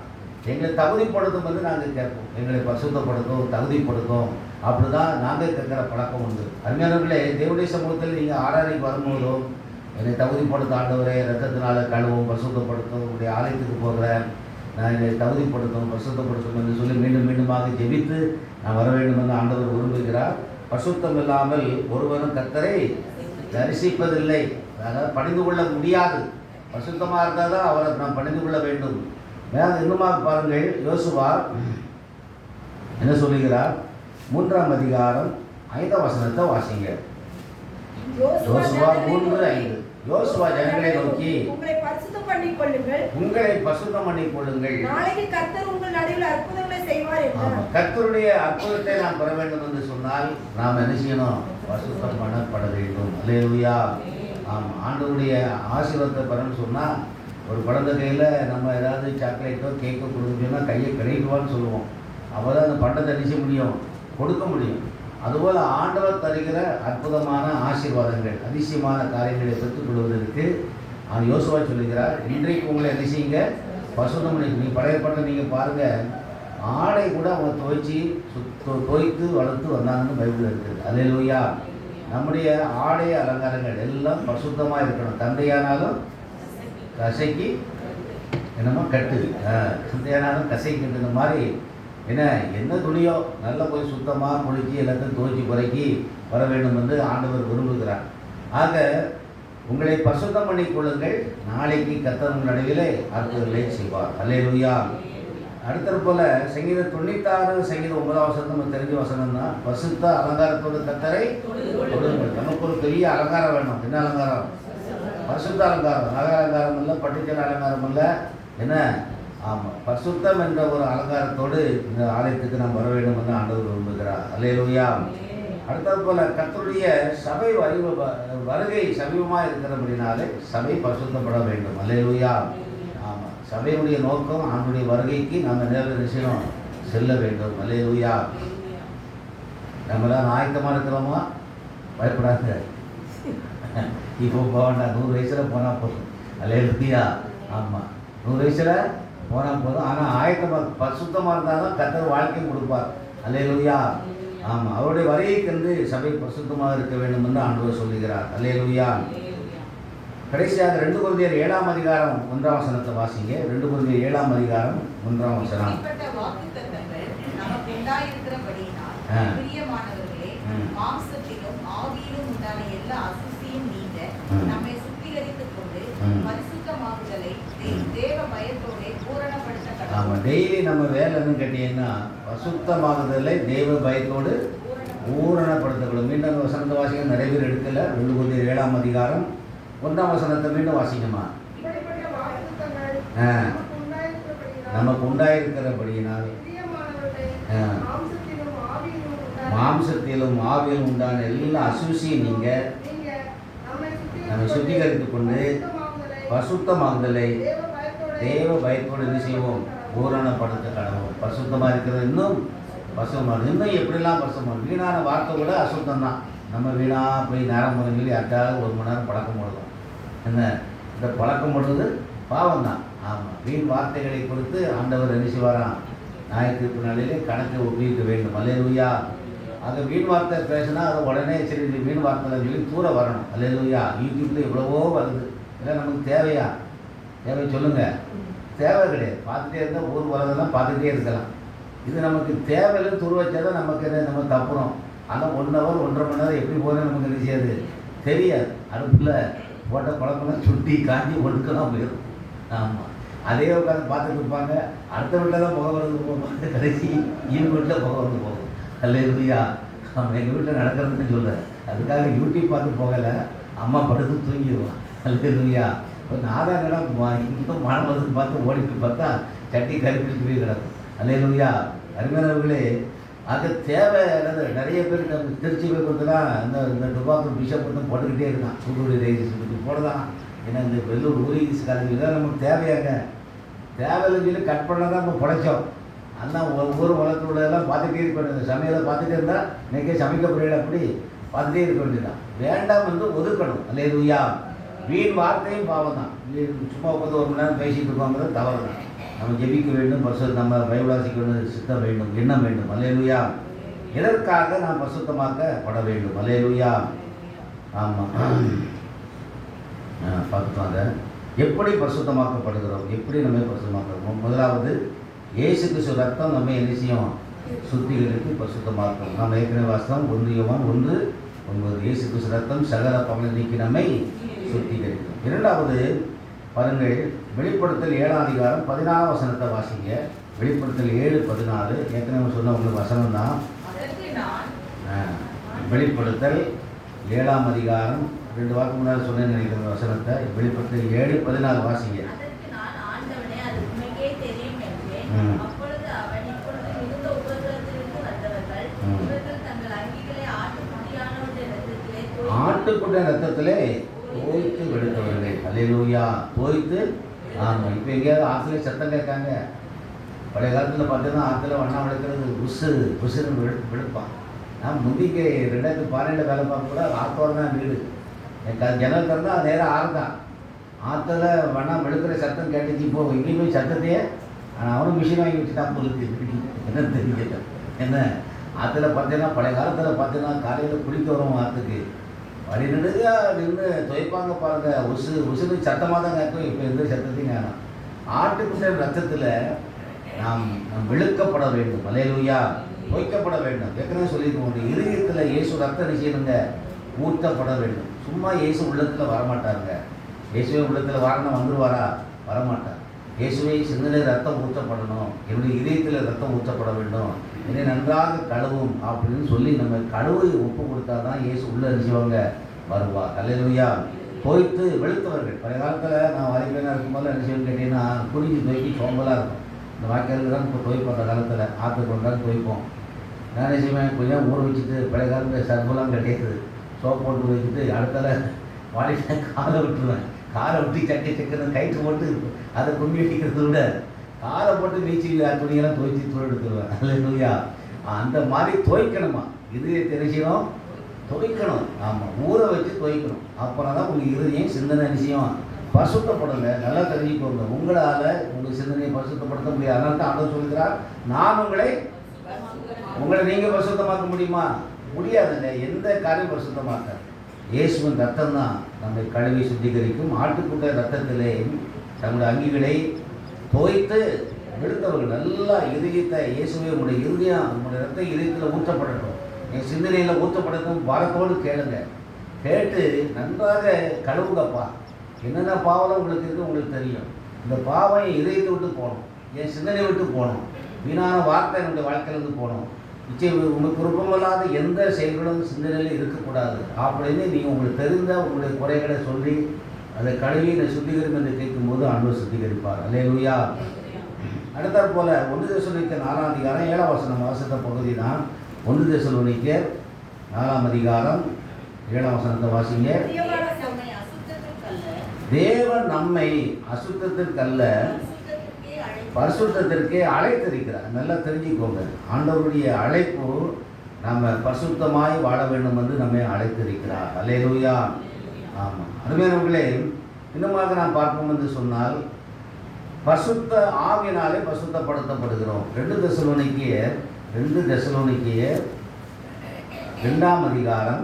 எங்களை தகுதிப்படுத்தும் வந்து நாங்கள் கேட்போம், எங்களை பரிசுத்தப்படுத்தும், தகுதிப்படுத்தும். அப்படி தான் நாங்கள் கேட்குற பழக்கம் உண்டு. அருமையானவர்களே, தேவனுடைய சமூகத்தில் நீங்கள் ஆராதனைக்கு வரும்போதும் என்னை தகுதிப்படுத்த ஆண்டவரே, ரத்தத்தினால கழுவும், பரிசுத்தப்படுத்தும், உங்களுடைய ஆலயத்துக்கு போகிறேன், நான் என்னை தகுதிப்படுத்தும், பரிசுத்தப்படுத்தும் என்று சொல்லி மீண்டும் மீண்டுமாக ஜெபித்து நான் வர வேண்டும் என்று ஆண்டவர் விரும்புகிறார். பரிசுத்தம் இல்லாமல் ஒருவனும் கர்த்தரை தரிசிப்பதில்லை, அதாவது பணிந்து கொள்ள முடியாது. பரிசுத்தமாக இருந்தால் தான் அவரை நாம் பணிந்து கொள்ள வேண்டும். இன்னுமாக பாருங்கள், யோசுவா என்ன சொல்லுகிறார்? 3ஆம் அதிகாரம் 5ஆம் வசனத்தை வாசிங்க. யோசுவா 3:5. யோசுவா ஜனங்களை நோக்கி, உங்களை பரிசுத்தம் பண்ணிக் கொள்ளுங்கள், உங்களை பரிசுத்தம் பண்ணிக் கொள்ளுங்கள், நாளைக்கு கர்த்தர் உங்கள் நடுவில் அற்புதங்களை செய்வார் என்றார். கர்த்தருடைய அற்புதத்தை நாம் பெற வேண்டும் என்று சொன்னால் நாம் என்ன செய்யணும்? பரிசுத்தம் பண்ணப்பட வேண்டும். அல்லேலூயா. ஆமாம், ஆண்டவருடைய ஆசீர்வாதத்தை பெறணும்னு சொன்னால், ஒரு குழந்தை கையில் நம்ம ஏதாவது சாக்லேட்டோ கேக்கோ கொடுக்கணும்னா கையை கிடைக்குவான்னு சொல்லுவோம். அவள் தான் அந்த பண்டத்தை அடிக்க முடியும், கொடுக்க முடியும். அதுபோல் ஆண்டவர் தருகிற அற்புதமான ஆசீர்வாதங்கள், அதிசயமான காரியங்களை பெற்றுக்கொள்வதற்கு அவன் யோசுவா சொல்லுகிறார், இன்றைக்கு உங்களை என்ன செய்யுங்க? பரிசுத்தம் பண்ணி. நீங்கள் பழைய பட்டம் நீங்கள் பாருங்கள், ஆடை கூட அவங்க தோய்த்து வளர்த்து வந்தாங்கன்னு பைபிள் இருக்குது. அல்லேலூயா. நம்முடைய ஆடை அலங்காரங்கள் எல்லாம் பரிசுத்தமாக இருக்கணும். தந்தையானாலும் கசைக்கு என்னமோ கட்டு, தந்தையானாலும் கசைக்கு கட்டுன மாதிரி என்ன துணியோ நல்லா போய் சுத்தமாக குளித்து எல்லாத்தையும் துவைச்சி குறைக்கி வர வேண்டும் என்று ஆண்டவர் விரும்புகிறார். ஆக உங்களை பரிசுத்தம் பண்ணிக் கொள்ளுங்கள், நாளைக்கு கர்த்தர் உங்கள் நடுவிலே அற்புதங்களை செய்வார். அல்லேலூயா. அடுத்தது போல சங்கீதம் 96 சங்கீதம் 9ஆம் வசனம் நம்ம தெரிஞ்ச வசனம் தான். பரிசுத்த அலங்காரத்தோடு கர்த்தரை தொழுங்கள். நமக்கு ஒரு பெரிய அலங்காரம் வேணும். என்ன அலங்காரம்? பரிசுத்த அலங்காரம். அலங்காரம் இல்லை, பட்டுச்சல் அலங்காரம் இல்லை, என்ன? ஆமாம், பரிசுத்தம் என்ற ஒரு அலங்காரத்தோடு இந்த ஆலயத்துக்கு நாம் வர வேண்டும் என்று ஆண்டவர் விரும்புகிறார். அல்லேலூயா. அடுத்தது போல கர்த்தருடைய சபை வருகை சமீபமாக இருக்கிறபடினாலே சபை பரிசுத்தப்பட வேண்டும். அல்லேலூயா. ஆமாம், சபையுடைய நோக்கம் ஆண்டுடைய வருகைக்கு நம்ம நேரில் செய்யணும், செல்ல வேண்டும். அல்லேலூயா. நம்மளாம் ஆயத்தமாக இருக்கிறோமா? பயப்படாத, இப்போ போக வேண்டாம், 100 வயசில் போனால் போதும். அல்லேலூயா. ஆமாம், 100 வயசில் போனால் போதும். ஆனால் ஆயத்தமாக பரிசுத்தமாக இருந்தால் தான் கர்த்தர் வாழ்க்கையும் கொடுப்பார். அல்லேலூயா. ஆமாம், அவருடைய வருகைக்கென்று சபை பரிசுத்தமாக இருக்க வேண்டும் என்று ஆண்டவர் சொல்லுகிறார். அல்லேலூயா. கடைசியாக 2 கொரிந்தியர் 7ஆம் அதிகாரம் 1ஆம் வசனத்தை வாசிங்க. 2 கொரிந்தியர் 7ஆம் அதிகாரம் 1ஆம் வசனம். மாம்சத்திலும் ஆவியிலும் உண்டான எல்லா அசுசியும் நீங்க நம்மை சுத்திகரித்துக் கொண்டு பரிசுத்தமாகுதலை தேவ பயத்தோடு பூரணப்படுத்த. ஆமாம், டெய்லி நம்ம வேலைன்னு கேட்டீங்கன்னா பரிசுத்தமாகுதலை தேவ பயத்தோடு பூரணப்படுத்தப்படும். மீண்டும் வசனத்தை வாசிக்க நிறைய பேர் எடுக்கல. 2 கொரிந்தியர் 7ஆம் அதிகாரம் 1ஆம் வசனத்தை மீண்டும் வாசிக்கமா. நமக்கு உண்டாயிருக்கிறபடியினால் மாம்சத்திலும் ஆவியிலும் உண்டான எல்லா அசூசியும் நீங்க நம்மை சுத்திகரித்துக் கொண்டு பரிசுத்தமாகுதலை தேவ பயத்தோடு என்ன செய்வோம்? பூரணப்படுத்த கடவுள். பரிசுத்தமாக இருக்கிறது இன்னும் பசுத்தமாக, இன்னும் எப்படிலாம் பசுத்தமாக. வீணான வார்த்தை கூட அசுத்தம் தான். நம்ம வீணாக போய் நேரம் சொல்லி அட்டாவது 1 மணி நேரம் பழக்கம் போடுறோம். என்ன, இந்த பழக்கம் போடுறது பாவம் தான். ஆமாம், வீண் வார்த்தைகளை குறித்து ஆண்டவர் என்ன செய்வாராம்? ஞாயிற்றுக்கு நாளிலே கணக்கை ஒப்பிக்க வேண்டும். அல்லேலூயா. அது வீண் வார்த்தை பேசினா அதை உடனே சரி வீண் வார்த்தை சொல்லி தூர வரணும். அல்லேலூயா. யூடியூப்பில் எவ்வளவோ வருது, இதெல்லாம் நமக்கு தேவையா? தேவை சொல்லுங்கள். தேவை கிடையாது. பார்த்துட்டே இருந்தால் ஊர் வரதெல்லாம் பார்த்துக்கிட்டே இருக்கலாம். இது நமக்கு தேவையில்லை, துரு வச்சாதான் நமக்கு நம்ம தப்புறோம். ஆனால் 1 ஹவர் 1.5 மணி நேரம் எப்படி போகிறேன்னு நமக்கு என்ன செய்யாது, தெரியாது. அடுப்பில் போட்ட குழம்பெல்லாம் சுட்டி காஞ்சி ஒடுக்கலாம் போயிடும். ஆமாம், அதே உட்காந்து பார்த்துட்டு இருப்பாங்க. அடுத்த வீட்டில் தான் புகை வரது போகும், கடைசி இவங்க வீட்டில் புகை வந்து போகும். அல்லேலூயா. அவன் எங்கள் வீட்டில் நடக்கிறதுன்னு சொல்கிறேன். அதுக்காக யூடியூப் பார்த்து போகலை, அம்மா படுத்து தூங்கிடுவான். அல்லேலூயா. இப்போ நாதான் கிடக்குவான், இங்கே மழை வந்து பார்த்து ஓடிட்டு பார்த்தா சட்டி கருப்பிடிச்சு போய் கிடக்கும். அல்லேலூயா. அருமையானவர்களே, அது தேவையானது. நிறைய பேர் நம்ம திருச்சி போய் கொடுத்துலாம் இந்த துபாக்கூர் பிஷப் வந்து போட்டுக்கிட்டே இருக்கான். தூத்துக்குடி ரயில்வே போடுதான். ஏன்னா இந்த வெள்ளூர் ஊரிஸ் காலேஜில் தான் நமக்கு தேவையாங்க. தேவையில்லைன்னு சொல்லி கட் பண்ண தான் நம்ம பிழைச்சோம். அதெல்லாம் ஒவ்வொரு வளர்த்து உள்ளதெல்லாம் பார்த்துட்டே இருக்க வேண்டியது. சமையலை பார்த்துட்டே இருந்தால் இன்றைக்கே சமைக்க முடியல, அப்படி பார்த்துட்டே இருக்க வேண்டியதுதான். வேண்டாம் வந்து ஒதுக்கணும். அல்லேலூயா. வீண் வார்த்தையும் பாவம் தான். சும்மா உட்காந்து ஒரு மணி நேரம் பேசிகிட்டு இருக்கோங்கிறது தவறு தான். நம்ம ஜெபிக்க வேண்டும், நம்ம பைபிள் வாசிக்க வேண்டும், சித்தம் வேண்டும், எண்ணம் வேண்டும். அல்லேலூயா. எதற்காக நாம் பரிசுத்தமாக்கப்பட வேண்டும்? அல்லேலூயா. ஆமாம், பார்த்துவாங்க. எப்படி பரிசுத்தமாக்கப்படுகிறோம், எப்படி நம்ம பரிசுத்தமாக்கிறோம்? முதலாவது, இயேசு கிறிஸ்து ரத்தம் நம்ம என்ன செய்யும்? சுத்திகரித்து பரிசுத்தமாக்கும். நம்ம ஏற்கனவே வாசம் 1 யோவான் 1:9. இயேசு கிறிஸ்து ரத்தம் சகல பாவங்களை நீக்கி நம்மை சுத்திகரிக்கும். இரண்டாவது பாருங்கள், வெளிப்படுத்தல் 7ஆம் அதிகாரம் 14ஆம் வசனத்தை வாசிங்க. வெளிப்படுத்தல் 7:14. ஏற்கனவே சொன்ன உங்களுக்கு வசனம் தான். வெளிப்படுத்தல் 7ஆம் அதிகாரம் 2 வாரத்துக்கு முன்னாடி சொன்னேன்னு நினைக்கிற வசனத்தை. வெளிப்படுத்தல் 7:14 வாசிங்க. ஆட்டுக்குட்ட ரத்தத்திலே தோய்த்து வெளுத்தவர்கள். அல்லேலூயா. தோய்த்து. ஆமாம். இப்போ எங்கேயாவது ஆற்றுல சத்தம் கேட்காங்க. பழைய காலத்தில் பார்த்தீங்கன்னா ஆற்றுல வண்ணா விளக்கிறது உசுன்னு வெளுப்பான். நான் முந்திக்கு 2012 வேலை பார்க்க கூட ஆற்றோட தான் வீடு. என் ஜன்னல் திறந்தால் நேராக ஆறு தான். ஆற்றுல வண்ணா வெளுக்கிற சத்தம் கேட்டுச்சு. இப்போ இங்கேயும் போய் சத்தத்தையே அவனும் மிஷின் வாங்கி வச்சுட்டான் பொழுது. என்ன தெரிஞ்சுட்ட என்ன ஆற்றுல பார்த்தீங்கன்னா பழைய காலத்தில் பார்த்தீங்கன்னா காலையில் குளிக்க வரும் ஆற்றுக்கு வழி நெடுக நின்று துவைப்பாங்க பாருங்க. உசுறு சத்தமாக தான் கேட்கும். இப்போ எந்த சத்தத்தையும் காணும். ஆட்டுக்குட்ட ரத்தத்தில் நாம் வெளுக்கப்பட வேண்டும். அல்லேலூயா. துவைக்கப்பட வேண்டும். ஏற்கனவே சொல்லியிருக்கோம், இருதயத்தில் இயேசு ரத்தம் நிச்சயங்க ஊற்றப்பட வேண்டும். சும்மா இயேசு உள்ளத்தில் வரமாட்டாருங்க. இயேசுவே உள்ளத்தில் வரணும் வந்துடுவாரா? வரமாட்டார். இயேசுவை சிந்தனை ரத்தம் ஊற்றப்படணும். என்னுடைய இதயத்தில் ரத்தம் ஊற்றப்பட வேண்டும். என்னை நன்றாக கழுவும் அப்படின்னு சொல்லி நம்ம கழுவை ஒப்பு கொடுத்தா தான் இயேசு உள்ள நினைச்சவங்க வருவார். அல்லேலூயா. தோய்த்து வெளுத்தவர்கள். பழைய காலத்தில் நான் வரைப்பேனாக இருக்கும்போது என்ன செய்யணும்னு கேட்டீங்கன்னா, குடிஞ்சு துவைக்கி சோம்பலாக இருக்கும். இந்த வாய்க்காலுக்கு தான் இப்போ துவைப்போம். அந்த காலத்தில் ஆற்றுக்கு கொண்டாந்து துவைப்போம். நான் என்ன செய்வேன், கொஞ்சம் ஊற வச்சுட்டு பழைய காலத்தில் சர்வெல்லாம் கிடையாது. சோப் போட்டு வச்சுட்டு அடுத்தால வாடிட்டு காலை விட்டுருவேன். காரை விட்டு சட்டி சக்கரை கைட்டு போட்டு அதை கும்பி வைக்கிறத விட காரை போட்டு நீச்சி துணியெல்லாம் துவைச்சி தூள் எடுத்துருவேன். அல்லேலூயா. அந்த மாதிரி துவைக்கணுமா? இதய தெரிசியும் துவைக்கணும். ஆமாம், ஊற வச்சு துவைக்கணும். அப்புறம் தான் உங்களுக்கு இருதயம் சிந்தனை நிச்சயம் பரிசுத்தப்படலை. நல்லா தெரிஞ்சுக்கோங்க. உங்களால் உங்கள் சிந்தனையை பரிசுத்தப்படுத்த முடியாது. அதனால தான் ஆண்டவர் சொல்லுகிறார், நான் உங்களை நீங்கள் பரிசுத்தமாக்க முடியுமா? முடியாதுங்க. எந்த காரியம் பரிசுத்தமாக்க இயேசுவின் ரத்தம் தான் நம்மை கழுவி சுத்திகரிக்கும். ஆட்டுக்குட்ட ரத்தத்திலே தங்களுடைய அங்கிகளை தோய்த்து வெளுத்தவர்கள். நல்லா இதயத்தை இயேசுவே உங்களுடைய இருதயம், உங்களுடைய ரத்தம் இதயத்தில் ஊற்றப்படட்டும், என் சிந்தனையில் ஊற்றப்படட்டும். வாரத்தோடு கேளுங்க. கேட்டு நன்றாக கழுவுங்கப்பா. என்னென்ன பாவம் உங்களுக்கு இருக்குது உங்களுக்கு தெரியும். இந்த பாவம் என் இதயத்தை விட்டு போகணும், என் சிந்தனை விட்டு போகணும், வீணான வார்த்தை என்னுடைய வாழ்க்கையிலேருந்து போகணும். நிச்சயம் உங்களுக்கு விருப்பமில்லாத எந்த செயல்களும் சிந்தனையில் இருக்கக்கூடாது அப்படின்னு நீங்கள் உங்களுக்கு தெரிந்த உங்களுடைய குறைகளை சொல்லி அதை கழுவி இந்த சுத்திகரிப்பு என்று கேட்கும்போது ஆண்டவர் சுத்திகரிப்பார். அல்லேலூயா. அடுத்தாற் போல 1 தெசலோனிக்கேயர் 4ஆம் அதிகாரம் 7ஆம் வசனம் வாசித்த பகுதி தான். 1 தெசலோனிக்கேயர் 4ஆம் அதிகாரம் 7ஆம் வசனத்தை வாசிங்க. தேவன் நம்மை அசுத்தத்திற்கல்ல பரிசுத்தத்திற்கே அழைத்திருக்கிறார். நல்லா தெரிஞ்சுக்கோங்க. ஆண்டவருடைய அழைப்பு நம்ம பரிசுத்தமாய் வாழ வேண்டும் என்று நம்மை அழைத்திருக்கிறார். அல்லேலூயா. ஆமாம், அருமையானவர்களே, இன்னுமாக நாம் பார்ப்போம் என்று சொன்னால் பரிசுத்த ஆவியினாலே பரிசுத்தப்படுத்தப்படுகிறோம். 2 தெசலோனிக்கேயர் 2ஆம் அதிகாரம்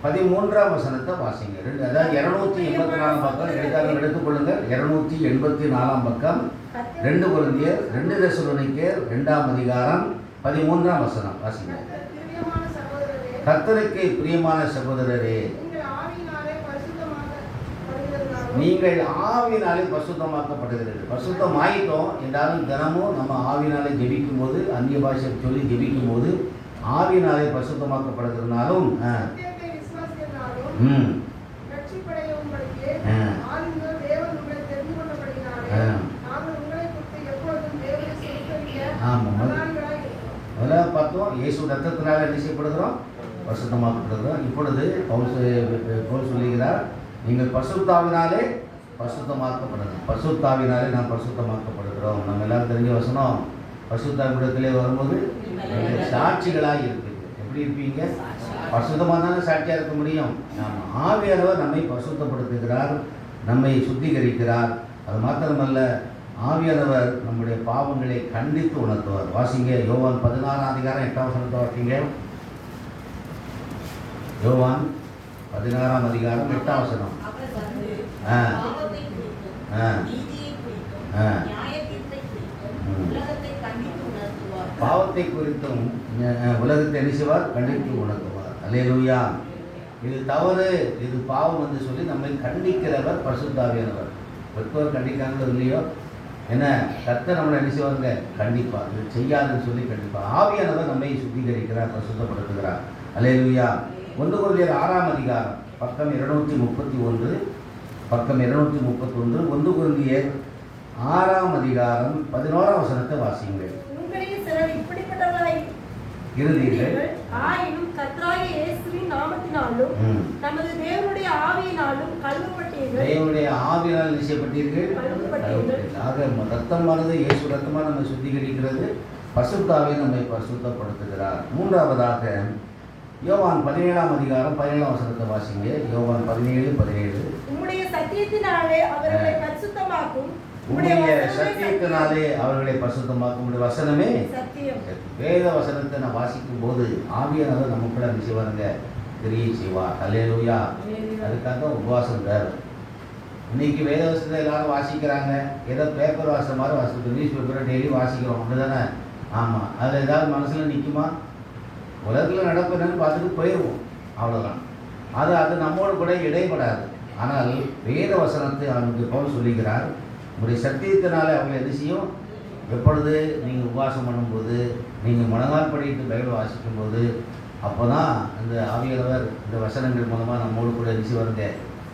13ஆம் வசனத்தை வாசிங்க. அதாவது 284 பக்கம் எடுக்காதவங்க எடுத்துக்கொள்ளுங்கள். 284 பக்கம் 2 கொரிந்தியர் 2 தெசலோனிக்கேயர் 2ஆம் அதிகாரம் 13ஆம் வசனம் வாசிங்க. கர்த்தருக்கு பிரியமான சகோதரரே, நீங்கள் ஆவியினாலே பரிசுத்தமாக்கப்படுகிறீர்கள். பரிசுத்தம் ஆயிட்டோம் என்றாலும் தினமும் நம்ம ஆவியினாலே ஜெபிக்கும் போது, அந்நிய பாஷை சொல்லி ஜெபிக்கும் போது ஆவியினாலே பரிசுத்தமாக்கப்படுகிறதுனாலும் சத்தியத்தை விசுவாசிக்கிறதுனாலும் ரட்சிப்படையும்படிக்கு ஆவியினால் தேவன் உங்களை தெரிந்து கொண்டபடியினாலே நாங்கள் உங்களை குறித்து எப்பொழுதும் தேவனை ஸ்தோத்திரிக்க மனதாரிகளாய் இருக்கிறோம். அதெல்லாம் பார்த்தோம். இயேசு ரத்தத்தினால என்ன செய்யப்படுகிறோம்? பரிசுத்தமாக்கப்படுகிறோம். இப்பொழுது பவுல் சொல்லுகிறார், நீங்கள் பரிசுத்தாவினாலே பரிசுத்தமாக்கப்படுகிறோம். பரிசுத்தாவினாலே நாம் பரிசுத்தமாக்கப்படுகிறோம். நம்ம எல்லாரும் தெரிஞ்ச வசனம், பரிசுத்தாவிடத்திலே வரும்போது சாட்சிகளாக இருக்குது. எப்படி இருப்பீங்க? பரிசுத்தமாக தானே சாட்சியாக இருக்க முடியும். நாம் ஆவியானவர் நம்மை பரிசுத்தப்படுத்துகிறார், நம்மை சுத்திகரிக்கிறார். அது மாத்திரமல்ல, ஆவியானவர் நம்முடைய பாவங்களை கண்டித்து உணர்த்துவார். வாசிங்க, யோவான் 16ஆம் அதிகாரம் 8ஆம் வசனத்தை வாசிங்க. யோவான் 16ஆம் அதிகாரம் 8ஆம் வசனம். அவர் வந்து ஆ. பாவத்தை குறித்தும் நீதியை குறித்தும் நியாயத்தீர்ப்பை குறித்தும் உலகத்தை கண்டித்து உணர்த்துவார். பாவத்தை குறித்தும் உலகத்தை என்ன செய்வார்? கண்டித்து உணர்த்துவார். அல்லேலூயா. இது தவறு, இது பாவம் என்று சொல்லி நம்மை கண்டிக்கிறவர் பரிசுத்தாவியானவர். பெற்றோர் கண்டிக்காங்களோ இல்லையோ, என்ன கர்த்தர் நம்மளை என்ன செய்வாங்க? கண்டிப்பார். இது செய்யாதுன்னு சொல்லி கண்டிப்பார். ஆவியானவர் நம்மை சுத்திகரிக்கிறார், பரிசுத்தப்படுத்துகிறார். அல்லேலூயா. 1 கொரிந்தியர் 6ஆம் அதிகாரம் பக்கம் 231, பக்கம் 231. 1 கொரிந்தியர் 6ஆம் அதிகாரம் 11ஆம் வசனத்தை வாசியுங்கள். உங்களில் சிலர் இப்படிப்பட்டவர்களாய் இருந்தீர்கள், ஆயினும் கர்த்தராகிய இயேசுவின் நாமத்தினாலும் நமது தேவனுடைய ஆவியினாலும் கழுவப்பட்டீர்கள். தேவனுடைய ஆவியினால் நிச்சயப்பட்டீர்கள். ஆக ரத்தமானது, இயேசு ரத்தமாக நம்மை சுத்திகரிக்கிறது. பரிசுத்தாவே நம்மை பரிசுத்தப்படுத்துகிறார். மூன்றாவதாக யோவான் 17ஆம் அதிகாரம் 17ஆம் வசனத்தை வாசிங்க. யோவான் 17:17. உம்முடைய சத்தியத்தினாலே அவர்களை பரிசுத்தமாக்கும். உம்முடைய சத்தியத்தினாலே அவர்களை பரிசுத்தமாக்கும். உம்முடைய வசனமே சத்தியம். வேத வசனத்தை நான் வாசிக்கும் போது ஆவியானவர் நமக்குள்ள என்ன செய்வாருங்க? கிரியை செய்வார். அல்லேலூயா. அதுக்காக உபவாசம் வேறு. இன்னைக்கு வேத வசனத்தை எல்லாரும் வாசிக்கிறாங்க. ஏதோ பேப்பர் வாசித்த மாதிரி வாசிக்கிறோம். நியூஸ் பேப்பரை டெய்லி வாசிக்கிறோம், அப்படி தானே? ஆமாம். அதில் ஏதாவது மனசில் நிற்குமா? உலகத்தில் நடப்பதுன்னு பார்த்துட்டு போயிடுவோம், அவ்வளோதான். அது நம்மோடு கூட இடைப்படாது. ஆனால் வேத வசனத்தை அவனுக்கு பவுல் சொல்லுகிறார், உங்களுடைய சத்தியத்தினால அவங்களை என்ன செய்யும்? எப்பொழுது நீங்கள் உபவாசம் பண்ணும்போது, நீங்கள் முழங்கால் படிட்டு பைபிள் வாசிக்கும்போது, அப்போ தான் இந்த ஆவியானவர் இந்த வசனங்கள் மூலமாக நம்மோடு கூட என்ன செய்வாருங்க?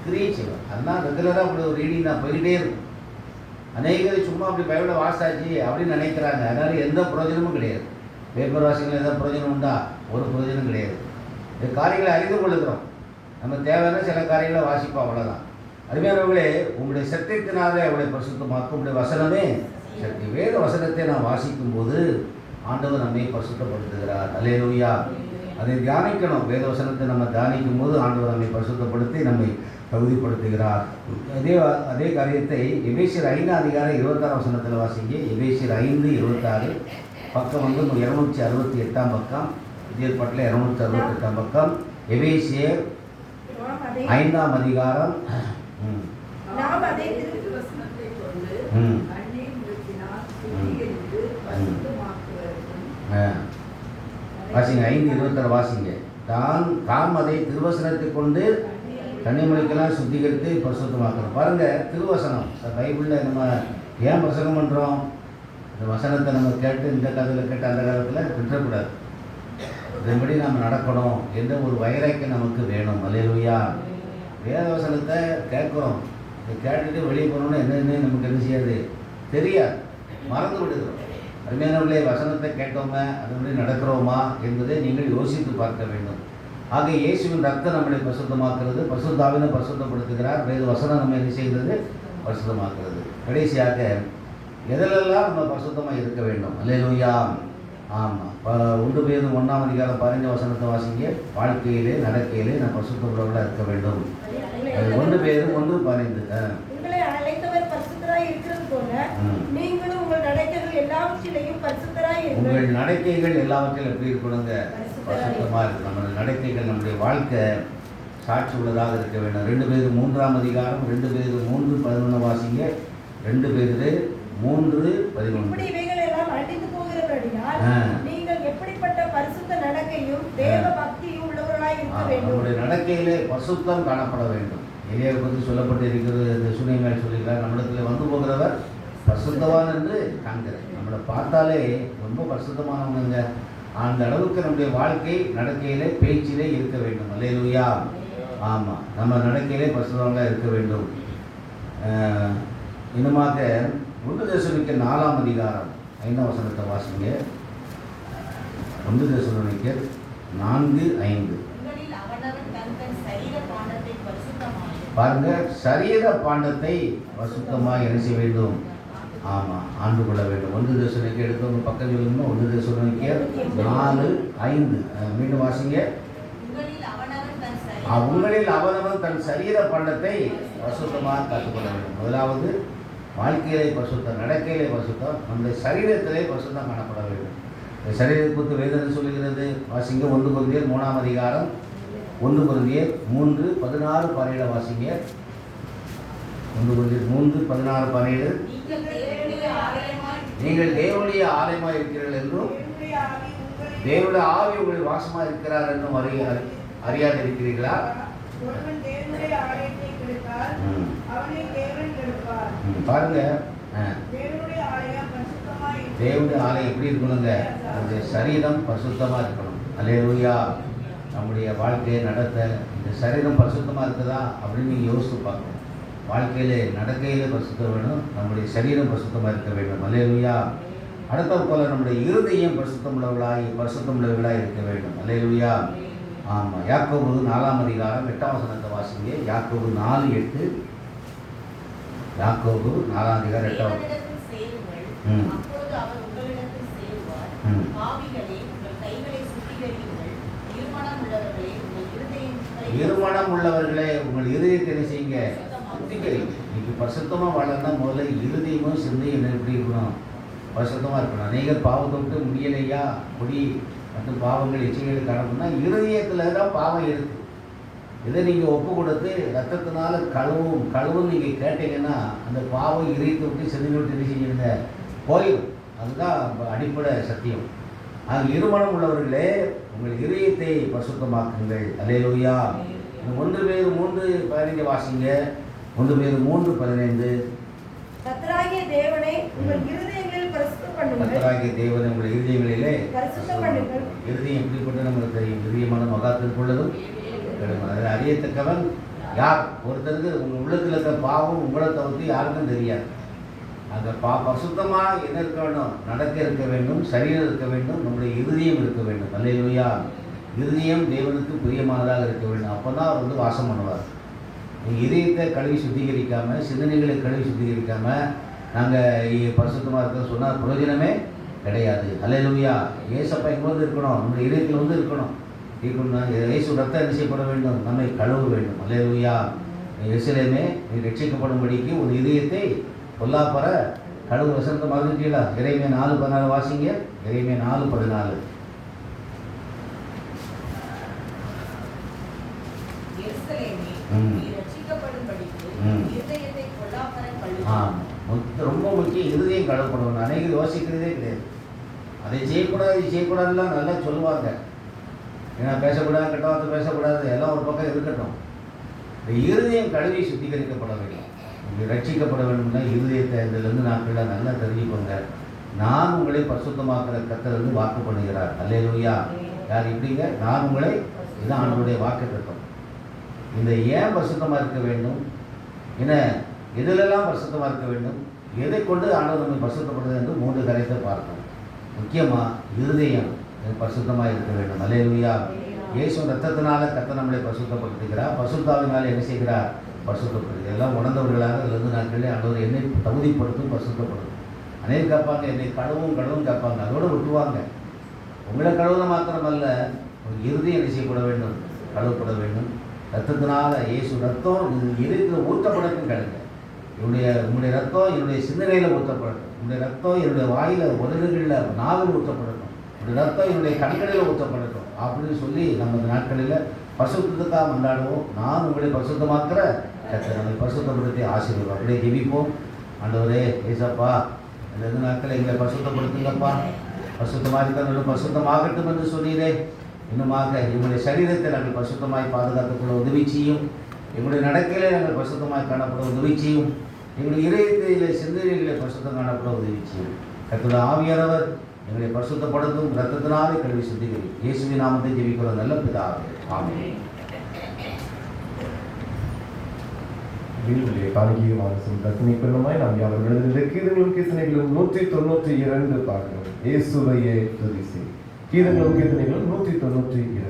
கிரியை செய்வார். அதெல்லாம் ரெகுலராக அப்படி ஒரு ரீடிங் நான் போய்கிட்டே இருக்கும். அநேகர் சும்மா அப்படி பைபிளை வாசாச்சு அப்படின்னு நினைக்கிறாங்க. அதனால் எந்த பிரயோஜனமும் கிடையாது. பேப்பர் வாசிகள் எதாவது பிரயோஜனம் உண்டா? ஒரு பிரயோஜனம் கிடையாது. இந்த காரியங்களை அறிந்து கொள்ளுகிறோம். நம்ம தேவையான சில காரியங்களை வாசிப்போம், அவ்வளோதான். அருமையானவர்களே, உங்களுடைய சத்தியத்தினாலே அவளை பரிசுத்தமாக்கும். உங்களுடைய வசனமே சக்தி. வேத வசனத்தை நான் வாசிக்கும் போது ஆண்டவர் நம்மை பரிசுத்தப்படுத்துகிறார். அல்லேலூயா. அதை தியானிக்கணும். வேத வசனத்தை நம்ம தியானிக்கும் போது ஆண்டவர் நம்மை பரிசுத்தப்படுத்தி நம்மை தகுதிப்படுத்துகிறார். அதே காரியத்தை எபேசியர் 5ஆம் அதிகாரம் 26ஆம் வசனத்தில் வாசிங்க. எபேசியர் 5:26, பக்கம் வந்து 268ஆம் பக்கம். விஜயப்பாட்டில் 268ஆம் பக்கம். எபேசியர் 5ஆம் அதிகாரம். நாம் அதை வசனத்தை கொண்டு கண்ணீர் நிறுத்தினால் சுத்திகரித்து பரிசுத்தமாக்குவதற்கும். வாசிங்க. 5:26 வாசிங்க. தாம் அதை திருவசனத்தை கொண்டு கன்னிமொழிக்கெல்லாம் சுத்திகரித்து பரிசுத்தமாக்கணும். பாருங்கள், திருவசனம் பைபிளில் நம்ம ஏன் பிரசங்கம் பண்ணுறோம்? இந்த வசனத்தை நம்ம கேட்டு இந்த காலத்தில் கேட்டு அந்த காலத்தில் விட்டுறக்கூடாது. இதன்படி நாம் நடக்கணும் என்ற ஒரு வைராக்கியம் நமக்கு வேணும். அல்லேலூயா. வேத வசனத்தை கேட்குறோம், இதை கேட்டுட்டு வெளியே போகணுன்னு என்னென்னு நமக்கு என்ன செய்யாது? தெரியாது, மறந்து விடுகிறோம். அருமையானவர்களே, வசனத்தை கேட்டோமே, அதன்படி நடக்கிறோமா என்பதை நீங்கள் யோசித்து பார்க்க வேண்டும். ஆக இயேசுவின் ரத்தம் நம்மளை பரிசுத்தமாக்குறது, பரிசுத்தாவினை பரிசுத்தப்படுத்துகிறார். வேத வசனம் நம்ம என்ன செய்கிறது? பரிசுத்தமாக்குறது. கடைசியாக எதிலெல்லாம் நம்ம பரிசுத்தமாக இருக்க வேண்டும்? அல்லேலூயா. ஆமாம். 1 பேர் 1ஆம் அதிகாரம் 15 வசனத்தை வாசிங்க. வாழ்க்கையிலே நடக்கையிலே நான் பரிசுத்தமுள்ளவர்களாக இருக்க வேண்டும். 1 பேர் 1:15. உங்களை அழைத்தவர் பரிசுத்தராய் இருக்கிறது போல நீங்களும் உங்கள் நடக்கைகள் எல்லாவற்றிலையும் பரிசுத்தராய் இருங்கள். உங்கள் நடக்கைகள் எல்லாவற்றிலும் எப்படி இருக்கணுங்க? பரிசுத்தமாக இருக்கு. நம்மளுடைய நடக்கைகள், நம்முடைய வாழ்க்கை சாட்சி உள்ளதாக இருக்க வேண்டும். 2 பேர் 3ஆம் அதிகாரம் 2 பேர் 3:11 வாசிங்க. 2 பேர் 3:11. இப்படி இவைகள் எல்லாம் அழிந்து போகிறபடியால் நீங்கள் எப்படிப்பட்ட பரிசுத்த நடக்கையும் தேவ பக்தியும் உள்ளவர்களாய் இருக்க வேண்டும். நம்முடைய நடக்கையிலே பரிசுத்தம் காணப்பட வேண்டும். எலியாவை பற்றி சொல்லப்பட்டு இருக்கிறது. இந்த சூனியங்கள் சொல்லிக்கிறார், நம்மிடத்தில் வந்து போகிறவர் பரிசுத்தவான் என்று காண்கிறார். நம்மளை பார்த்தாலே ரொம்ப பரிசுத்தமானவங்க. அந்த அளவுக்கு நம்முடைய வாழ்க்கை நடக்கையிலே பேச்சிலே இருக்க வேண்டும். அல்லேலூயா. ஆமாம், நம்ம நடக்கையிலே பரிசுத்தவான்களாக இருக்க வேண்டும். இன்னுமாக 1 தெசலோனிக்கர் 4ஆம் அதிகாரம் 5ஆம் வசனத்தை வாசிங்க. 1 தெசலோனிக்கர் 4:5. உங்களில் அவனவன் தன் தன் சரீர பாண்டத்தை பரிசுத்தமாய் பாருங்க, சரீர பாண்டத்தை பரிசுத்தமாக என்ன செய்ய வேண்டும்? ஆமாம், ஆண்டு கொள்ள வேண்டும். 1 தெசலோனிக்கர் எடுத்தவங்க பக்கம் சொல்லுங்க. 1 தெசலோனிக்கர் 4:5. மீண்டும் வாசிங்க. உங்களில் அவனவன் தன் உங்களில் அவனவன் தன் சரீர பாண்டத்தை பரிசுத்தமாக காத்துக்கொள்ள வேண்டும். முதலாவது வாழ்க்கையிலே பரிசுத்தம், நடக்கையிலே பரிசுத்தம், நம்முடைய சரீரத்திலே பரிசுத்தம் காணப்பட வேண்டும். இந்த சரீரத்தை குறித்து வேதனை சொல்லுகிறது. வாசிங்க 1 கொரிந்தியர் 3ஆம் அதிகாரம் 1 கொரிந்தியர் 3:16 17 வாசிங்க. 1 கொரிந்தியர் 3:16-17. நீங்கள் தேவனுடைய ஆலயமாய் இருக்கிறீர்கள் என்றும் தேவனுடைய ஆவி உங்களில் வாசமாக இருக்கிறார் என்றும் அறியாது இருக்கிறீர்களா? ஒருவன் தேவனுடைய ஆலயத்தை கெடுத்தால் அவனை தேவன் கெடுப்பார். பாருங்க, தேவனுடைய ஆலயம் பரிசுத்தமாய் தேவனுடைய ஆலயம் எப்படி இருக்கணுங்க? நம்முடைய சரீரம் பரிசுத்தமாக இருக்கணும். அல்லேலூயா. நம்முடைய வாழ்க்கையை நடத்த இந்த சரீரம் பரிசுத்தமாக இருக்குதா அப்படின்னு நீங்கள் யோசித்து பார்க்கணும். வாழ்க்கையிலே நடக்கையிலே பரிசுத்தம் வேணும், நம்முடைய சரீரம் பரிசுத்தமாக இருக்க வேண்டும். அல்லேலூயா. அடுத்தது போல நம்முடைய இருதயம் பரிசுத்தமுள்ளவர்களாய் இருக்க வேண்டும். அல்லேலூயா. ஆமாம், யாக்கோபு 4ஆம் அதிகாரம் 8ஆம் வசனத்தை வாசிங்க. யாக்கோபு 4:8. யாக்கோபு 4ஆம் அதிகாரம் 8ஆம். அப்போது அவர் உங்களிடத்தில் சேருவார். பாவிகளே, உங்கள் கைகளை சுத்திகரியுங்கள். இருமனம் உள்ளவர்களே உங்கள் இருதயத்தை என்ன செய்யுங்க? சுத்திகரிங்க. இன்னைக்கு பரிசுத்தமாக வாழணும்னா முதல்ல இருதயமும் சிந்தையும் எப்படி இருக்கணும்? பரிசுத்தமாக இருக்கணும். அநேகர் பாவத்தை விட்டு முடியலையா, முடி மற்றும் பாவங்கள் எச்சைகள் காணப்படும்னா இருதயத்தில் தான் பாவம் இருக்குது. இதை நீங்கள் ஒப்பு கொடுத்து ரத்தத்தினால கழுவும் நீங்கள் கேட்டீங்கன்னா அந்த பாவம் இதயத்தை விட்டு சிந்தையை விட்டு என்ன செஞ்சுருங்க? போயிடும். அதுதான் அடிப்படை சத்தியம். இருமனம் உள்ளவர்களே உங்கள் இதயத்தை பரிசுத்தமாக்குங்கள். அல்லேலூயா. 1 பேர் 3:15 வாசிங்க. 1 பேர் 3:15. கர்த்தராகிய தேவனை உங்கள் இருதயங்களில் பரிசுத்தம் பண்ணுங்கள். கர்த்தராகிய தேவனை உங்கள் இருதயங்களிலே பரிசுத்தம் பண்ணுங்கள். இருதயம் எப்படிப்பட்ட நமக்கு தெரியும்? இருதயமான மகாத்திற்குள்ளதும் அதை அறியத்தக்கவன் யார்? ஒருத்தருக்கு உங்கள் உள்ளத்தில் இருக்கிற பாவம் உங்களை தவிர்த்து யாருக்கும் தெரியாது. அந்த பரிசுத்தமாக என்ன இருக்க வேண்டும்? நடக்க இருக்க வேண்டும், சரீரம் இருக்க வேண்டும், நம்முடைய இருதயம் இருக்க வேண்டும். அல்லேலூயா. இருதயம் தேவனுக்கு பிரியமானதாக இருக்க வேண்டும். அப்போ தான் அவர் வாசம் பண்ணுவார். நீங்கள் இதயத்தை கழுவி சுத்திகரிக்காமல், சிந்தனைகளை கழுவி சுத்திகரிக்காமல் நாங்கள் பரிசுத்தமாக இருக்க சொன்னால் பிரயோஜனமே கிடையாது. அல்லேலூயா. ஏசப்பா எங்கே இருக்கணும்? நம்முடைய இதயத்தில் இருக்கணும். இயேசு ரத்தம் என்ன செய்யப்பட வேண்டும்? நம்மை கழுவ வேண்டும். அல்லேலூயா. எருசலேமே நீ ரட்சிக்கப்படும்படிக்கு ஒரு இதயத்தை பொல்லாப்பற கழுவு வசனத்தை மறந்துட்டீங்களா? எரேமியா 4:14 வாசிங்க. எரேமியா 4:14. ரொம்ப முக்கியம், இருதயம் கழுவப்படணும். அநேகர் யோசிக்கிறதே கிடையாது. அதை செய்யக்கூடாது, இது செய்யக்கூடாதுலாம் நல்லா சொல்லுவாங்க. ஏன்னா பேசக்கூடாது, கெட்ட வார்த்தை பேசக்கூடாது, எல்லாம் ஒரு பக்கம் இருக்கட்டும். இந்த இருதயம் கழுவி சுத்திகரிக்கப்பட வேண்டும். இது ரட்சிக்கப்பட வேண்டும்னா இருதயத்தை இதிலிருந்து நாட்களில் நல்லா தெரிஞ்சுக்கோங்க. நான் உங்களை பரிசுத்தமாக்குற கர்த்தர் வாக்கு பண்ணுகிறார். அல்லேலூயா. யார் இப்படிங்க? நான் உங்களை, இதுதான் ஆண்டவருடைய வாக்கு தத்துவம். இந்த ஏன் பரிசுத்தமாக இருக்க வேண்டும்? ஏன்னா எதிலெல்லாம் பரிசுத்தமாக இருக்க வேண்டும்? எதை கொண்டு ஆண்டவர் நம்மை பரிசுத்தப்படுறது என்று 3 காரியத்தை பார்த்தோம். முக்கியமாக இருதயம் பரிசுத்தமாக இருக்க வேண்டும். அல்லேலூயா. இயேசு ரத்தத்தினால கர்த்தர் நம்மளை பரிசுத்தப்படுத்துகிறார். பரிசுத்தாவினால் என்ன செய்கிறார்? பரிசுத்தப்படுகிறது. எல்லாம் உணர்ந்தவர்களாக அதிலிருந்து நாட்களே ஆண்டவர் என்னை தகுதிப்படுத்தும், பரிசுத்தப்படுத்தும். அநேக கேட்பாங்க, என்னை கடவும் கேட்பாங்க. அதோடு விட்டுருவாங்க. உங்களை கழுவுத மாத்திரமல்ல, ஒரு இருதயம் என்ன செய்யப்பட வேண்டும்? கழுவப்பட வேண்டும். ரத்தத்தினால இயேசு ரத்தம் இருக்கிற ஊற்றப்படக்கும் கழுங்க. உங்களுடைய ரத்தம் என்னுடைய சிந்தனையில் ஊற்றப்படட்டும். உங்களுடைய ரத்தம் என்னுடைய வாயில், உதடுகளில், நாவில் ஊற்றப்படட்டும். உங்களுடைய ரத்தம் என்னுடைய கண்களில் ஊற்றப்படட்டும் அப்படின்னு சொல்லி நம்ம இந்த நாட்களில் பரிசுத்தத்துக்காக கொண்டாடுவோம். நான் உங்களை பரிசுத்தமாக்குற கர்த்தர் நம்மை பரிசுத்தப்படுத்தி ஆசீர்வாதம். அப்படியே ஜெபிப்போம். ஆண்டவரே ஏசப்பா, இந்த நாட்களில் எங்களை பரிசுத்தப்படுத்துங்கப்பா. பரிசுத்தமாக இருக்கிறவங்களும் பரிசுத்தமாகட்டும் என்று சொன்னீரே. இன்னுமாக இவங்களுடைய சரீரத்தை நாங்கள் பரிசுத்தமாய் பாதுகாத்துக்கொள்ள உதவி செய்யும். எங்களுடைய நடக்கையிலே நாங்கள் பரிசுத்தமாக காணப்பட உதவி செய்யும். எங்களுடைய இதயத்திலே சிந்தனைகளிலே பரிசுத்தம் காணப்பட உதவி செய்யும். கர்த்தருடைய ஆவியானவர் எங்களை பரிசுத்தப்படுத்தும், இரத்தத்தினாலே கழுவி சுத்திகரிக்கும். இயேசுவின் நாமத்தை ஜெபிக்கிறோம் நல்ல பிதாவே, ஆமென். வீடுகளிலே காணிக்கையை வாசிக்கும் ரத்தினை பெருமாய் நாம் யாவர் எழுதின கீதங்களும் கீர்த்தனைகளும் 192 பார்க்கிறோம். இயேசுவையே துதி செய். கீதங்களும் கீர்த்தனைகளும் 192.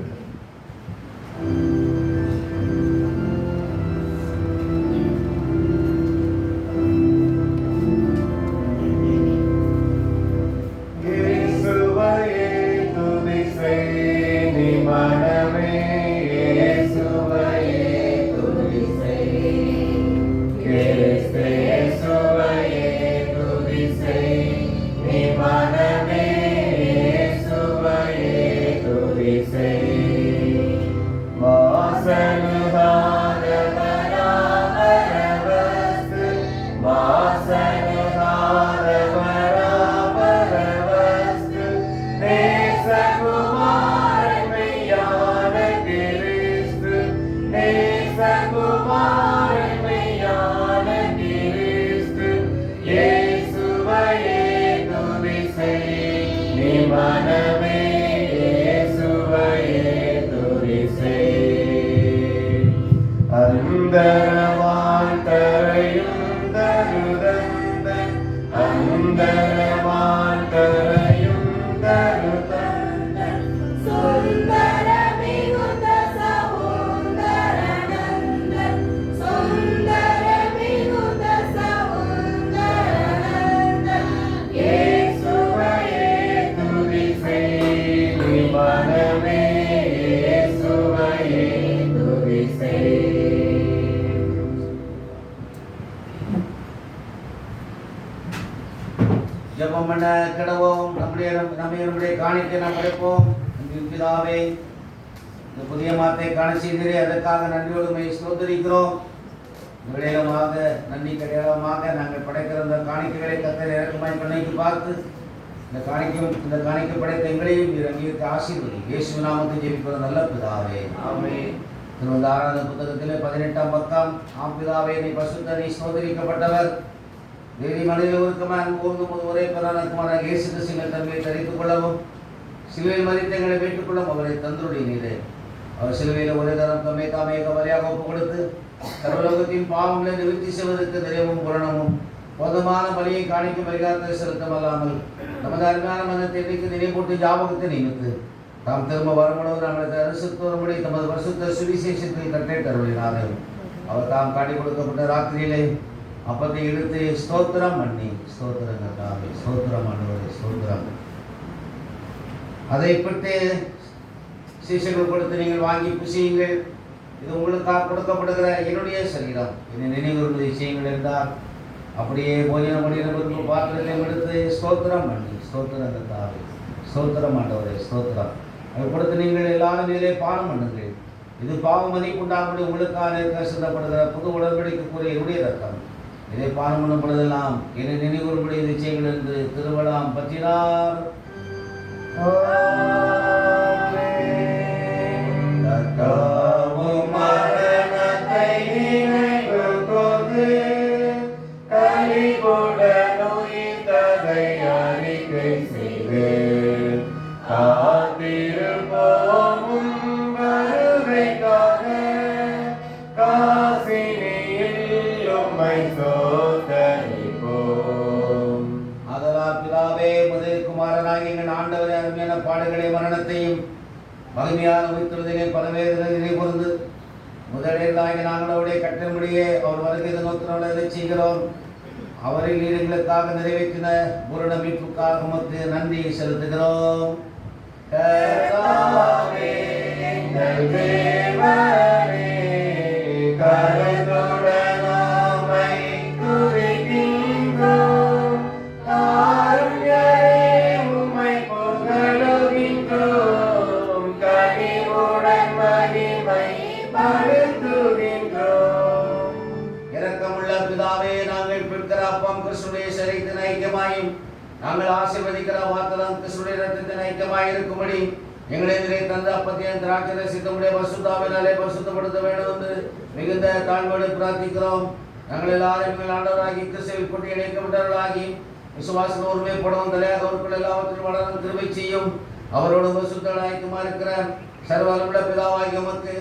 ஜெபம் பண்ண கிடவோம். நம்முடைய காணிக்கை நாம் படைப்போம். பிதாவே, இந்த புதிய மாத்தை காண செய்தீரே, அதற்காக நன்றியோடுமை ஸ்தோத்திரிக்கிறோம். விடயமாக நன்றி கடையாளமாக நாங்கள் படைக்கிற இந்த காணிக்கைகளை கர்த்தர் இறக்குமாய் கண்ணைக்கு பார்த்து இந்த காணிக்கை படைத்த எங்களையும் அங்கீகரித்து ஆசீர்வதி. இயேசு நாமத்தை ஜெபிக்கிறோம் நல்ல பிதாவே, ஆமென். திருவந்த ஆராதனை புத்தகத்திலே 18ஆம் பக்கம். ஆம் பிதாவே, நீ பரிசுத்த, நீ ஸ்தோத்திரிக்கப்பட்டவர். தேவி மனித ஒருக்கமாக கூர்ந்து ஒரே பிரதானக்குமான இயேசு கிறிஸ்துவின் தன்மையை தரித்துக் கொள்ளவும், சிலுவையில் மரித்து எங்களை மீட்டுக் கொள்ளும் அவரை தந்தருடைய நீரே. அவர் சிலுவையில் ஒரே தரம் தம்மை தாமே கவலையாக ஒப்புக் கொடுத்து சர்வலோகத்தின் பாவங்களை நிவர்த்தி செய்வதற்கு நிறைவும் பூரணமும் போதுமான பலியை காணிக்கும் பரிகாரத்தை செலுத்தமல்லாமல் நமது அருமையான மனத்தை இன்றைக்கு நினைப்பூட்டு ஞாபகத்தை நினைத்து தாம் திரும்ப வரும்பொழுது நம்மளை அரசுக்கு வரும்படி தமது வருஷத்த சுவிசேஷத்தை கட்டை தருவதினாலே அவர் தாம் காட்டி கொடுக்கப்பட்ட ராத்திரியிலே அப்பத்தை எடுத்து ஸ்தோத்திரம் பண்ணி, ஸ்தோத்திரம் கர்த்தாவே, ஸ்தோத்திரம் ஆண்டவரே, ஸ்தோத்திரம். அதை பற்றி சீஷர்கள் கொடுத்து நீங்கள் வாங்கி புசியுங்கள், இது உங்களுக்காக கொடுக்கப்படுகிற என்னுடைய சரீரம், என்னை நினைவுறுவதை செய்யுங்கள் என்றார். அப்படியே போஜனம் பண்ணின பாத்திரத்தை எடுத்து ஸ்தோத்திரம் பண்ணி, ஸ்தோத்திரம் கர்த்தாவே, ஸ்தோத்திரம் ஆண்டவரே, ஸ்தோத்திரம். அதை கொடுத்து நீங்கள் எல்லாரும் இதிலே பானம் பண்ணுங்கள். இது பாவம் மதிப்புண்டாகும்படி உங்களுக்காக சிந்தப்படுகிற புது உடன்படிக்கைக்குரிய என்னுடைய ரத்தம். இதை பானம் பண்ணும் பொழுதெல்லாம் என்னை நினைவுறும்படி இதை செய்யுங்கள் என்று திருவள்ளாம் பற்றினார். ஆண்டவரே, அருமையான பாடுகளை மரணத்தையும் மகிமையான உயிர்த்தெழுதலை பலவேறு நினைவுகூர்ந்து முதலில் நாங்களுடைய கட்டளைப்படியே அவர் வருகிற நோக்கினவர்களை செய்கிறோம். அவரில் எங்களுக்காக நிறைவேற்றின பூரண மீட்புக்காக உமக்கு நன்றி செலுத்துகிறோம். நாங்கள் ஆசீர்வதிக்கிற வார்த்தைதான் கிறிஸ்துவின் இரத்தத்தின் ஐக்கியமாய் இருக்கும்படி எங்களை எதிரே தந்த அப்பத்தையும் திராட்சரசத்தை உடைய பரிசுத்தாவினாலே பரிசுத்தப்படுத்த வேண்டும் என்று மிகுந்த தாழ்வோடு பிரார்த்திக்கிறோம். நாங்கள் எல்லாரும் எங்கள் ஆண்டவராகி கிறிஸ்துவில் கொண்டு இணைக்கப்பட்டவர்களாகி விசுவாசம் ஒருமைப்படவும் தலையாக அவர்கள் எல்லாவற்றிலும் வளரும் கிருபை செய்யும். அவரோடு பரிசுத்தராய்க்குமா இருக்கிற சர்வவல்லமையுள்ள பிதாவாகிய உமக்கு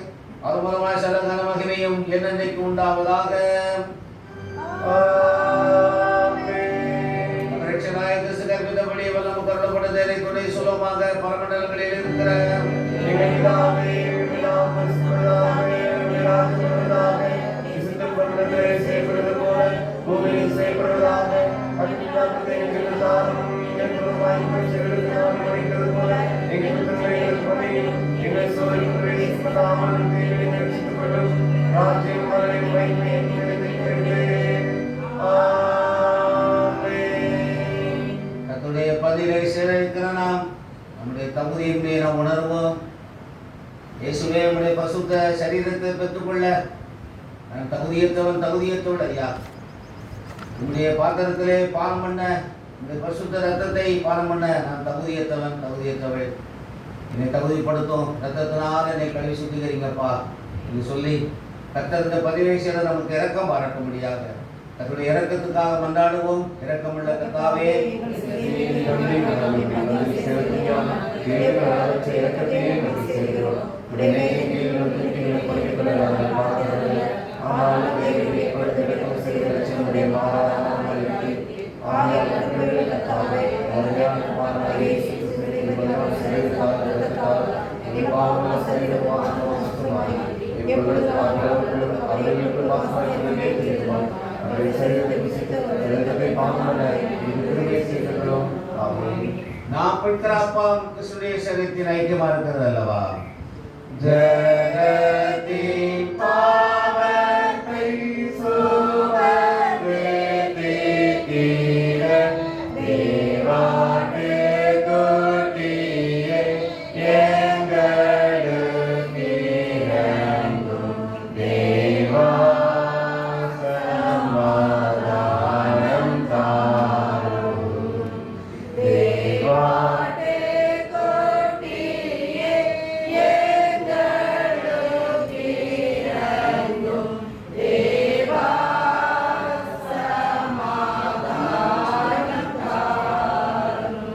அவர் மூலமாக சகல மகிமையும் என்னென்னைக்கு உண்டாவதாக. ரட்சகனாய கிறிஸ்து கற்பித்தபடி வல்லமும் கருளப்பட்டதை துணை சுலமாக பரமண்டலங்களில் இருக்கிற எங்கள் பிதாவே, செய்யப்படுவது போல பூமியில் செய்யப்படுவதாக. கர்த்தருடைய பதிலை சேகரிக்கிற நாம் நம்முடைய தகுதியின்மையை நாம் உணர்வோம். இயேசுவே நம்முடைய பசுத்த சரீரத்தை பெற்றுக்கொள்ள நான் தகுதியற்றவள் ஐயா. உங்களுடைய பாத்திரத்திலே பானம் பண்ண உங்களுடைய பசுத்த ரத்தத்தை பானம் பண்ண நான் தகுதியற்றவள். என்னை தகுதிப்படுத்தும் ரத்தத்தினால் என்னை கழுவி சுத்திகரிங்கப்பா என்று சொல்லி கர்த்தர் இந்த பதிலை சேர நமக்கு இரக்கம் பாராட்ட முடியாது. தன்னுடைய இரக்கத்துக்காக மன்றாடுவோம். இரக்கமுள்ள கர்த்தாவே, நாம் பெற்ற அப்பா கிறிஸ்துவின் சரீரத்தின் ஐக்கியமா இருக்கிறது அல்லவா? ஜகத்தின் பாவத்தை சுமந்து தீர தேவானே கோட்டியே எங்களுக்கு இறங்கும் தேவா சமாதானம் தாரும். தேவானே கோட்டியே எங்களுக்கு இறங்கும் தேவா சமாதானம் தாரும்.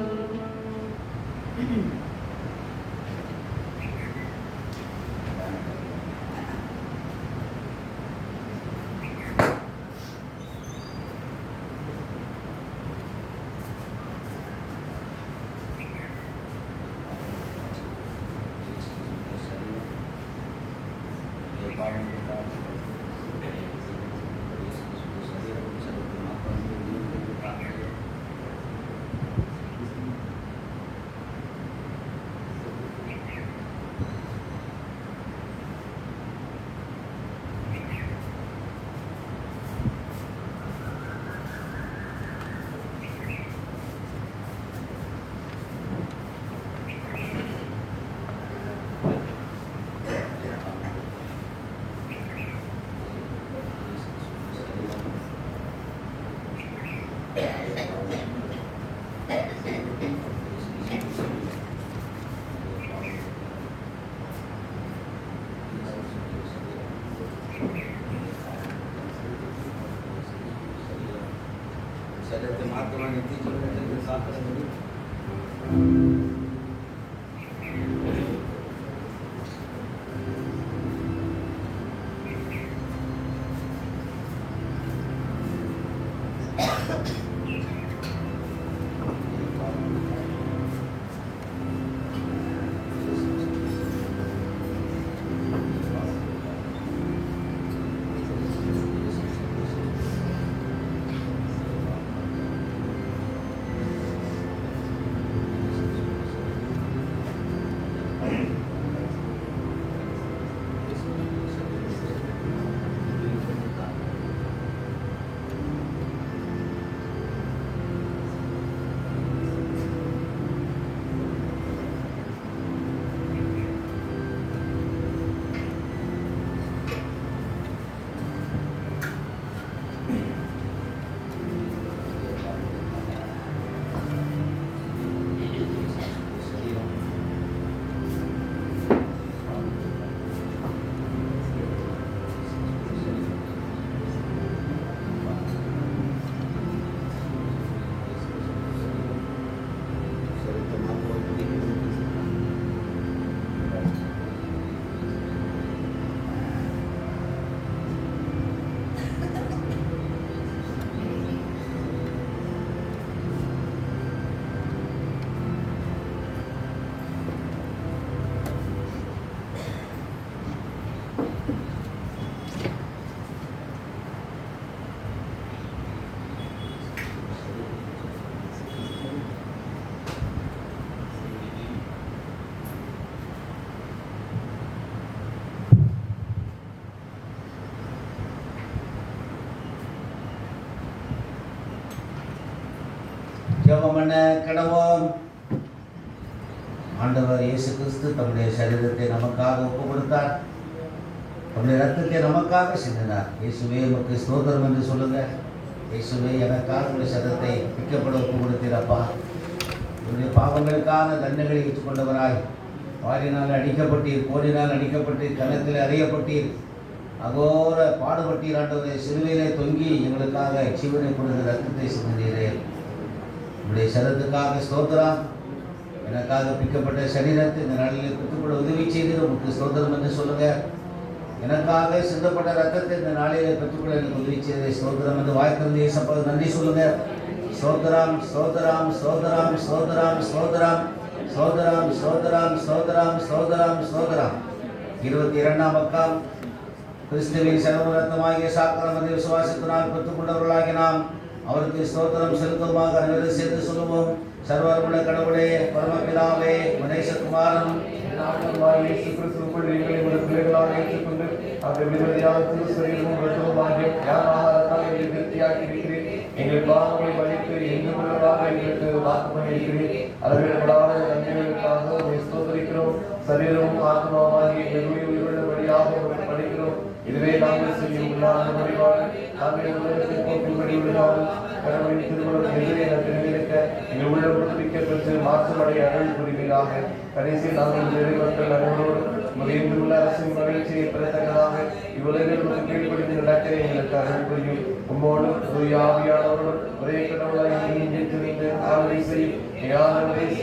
शरीर मात्र नित्य साथ ஜெபம் பண்ண கடவோம். ஆண்டவர் இயேசு கிறிஸ்து தம்முடைய சரீரத்தை நமக்காக ஒப்பு கொடுத்தார். தம்முடைய ரத்தத்தை நமக்காக சிந்தினார். இயேசுவே உமக்கு ஸ்தோத்திரம் என்று சொல்லுங்க. இயேசுவே எனக்காக உடைய சரீரத்தை பிக்கப்பட ஒப்பு கொடுத்தீரப்பா. உன்னுடைய பாவங்களுக்கான தண்டனைகளை ஏற்றுக்கொண்டவராய் வாரினால் அடிக்கப்பட்டீர், கோரினால் அடிக்கப்பட்டீர், கன்னத்தில் அறியப்பட்டீர், அகோர பாடுபட்டீர். ஆண்டவரை சிலுவையிலே தொங்கி எங்களுக்காக ஜீவனை கொடுத்த ரத்தத்தை சிந்தினீரே. உங்களுடைய சரீரத்துக்காக ஸ்தோத்திரம். எனக்காக பிக்கப்பட்ட சரீரத்தை இந்த நாளிலே பெற்றுக்கொள்ள உதவி செய்து உங்களுக்கு ஸ்தோத்திரம் என்று சொல்லுங்க. எனக்காக சிந்தப்பட்ட ரத்தத்தை இந்த நாளிலே பெற்றுக்கொள்ள எனக்கு உதவி செய்து ஸ்தோத்திரம் என்று வாய்த்திருந்து இயேசப்பா நன்றி சொல்லுங்க. ஸ்தோத்திரம் ஸ்தோத்திரம் ஸ்தோத்திரம் ஸ்தோத்திரம் ஸ்தோத்திரம் ஸ்தோத்திரம் ஸ்தோத்திரம் ஸ்தோத்திரம் ஸ்தோத்திரம் ஸ்தோத்திரம். 22ஆம் பக்கம். கிறிஸ்துவின் சரம ரத்தமாகிய சாக்கரம் விசுவாசத்தினால் பெற்றுக்கொண்டவர்களாகி நாம் அவருக்கு ஸ்தோத்திரம் செலுத்துமாக அனைவரும் சேர்ந்து சொல்லுவோம். சர்வருடைய கடவுளே, பரமபிதாவே, மனேசகுமாரன் இயேசு கிறிஸ்துவுக்குள் எங்களை ஒரு பிள்ளைகளாக ஏற்றுக்கொண்டு அந்த விதவையான திருச்சரீரமும் ரத்தமுமாகிய ஞானத்தால் எங்களை திருப்தியாக்கி இருக்கிறேன். எங்கள் பாவங்களை மன்னித்து எங்கும் உள்ளதாக எங்களுக்கு வாக்கு பண்ணியிருக்கிறேன். அளவிடப்படாத நன்மைகளுக்காக உங்களை ஸ்தோத்திரிக்கிறோம். சரீரமும் ஆத்மாவாகிய எங்களுடைய உயிருள்ளபடியாக உங்களை படிக்கிறோம். இதுவே நாங்கள் செய்யும் உள்ளான வழிபாடு. நாங்கள் உலகத்தில் போக்கும்படி உள்ளதாலும் கடவுளின் திருமணம் எதிரே நிறைவேற்ற எங்கள் உள்ள புதுப்பிக்க பெற்று மாற்றமடைய அருள் புரிவீராக. கடைசியில் நாங்கள் நிறைவேற்ற அனைவரோடு உள்ள அரசின் மகிழ்ச்சியை பெறத்தக்கதாக இவ்வுலகில் கீழ்ப்படிந்து நடக்கிற எங்களுக்கு அருள் புரியும். உம்மோடு ஆவியானவரோடு ஒரே கடவுளாய் இணைந்து ஆளுகை செய்யும்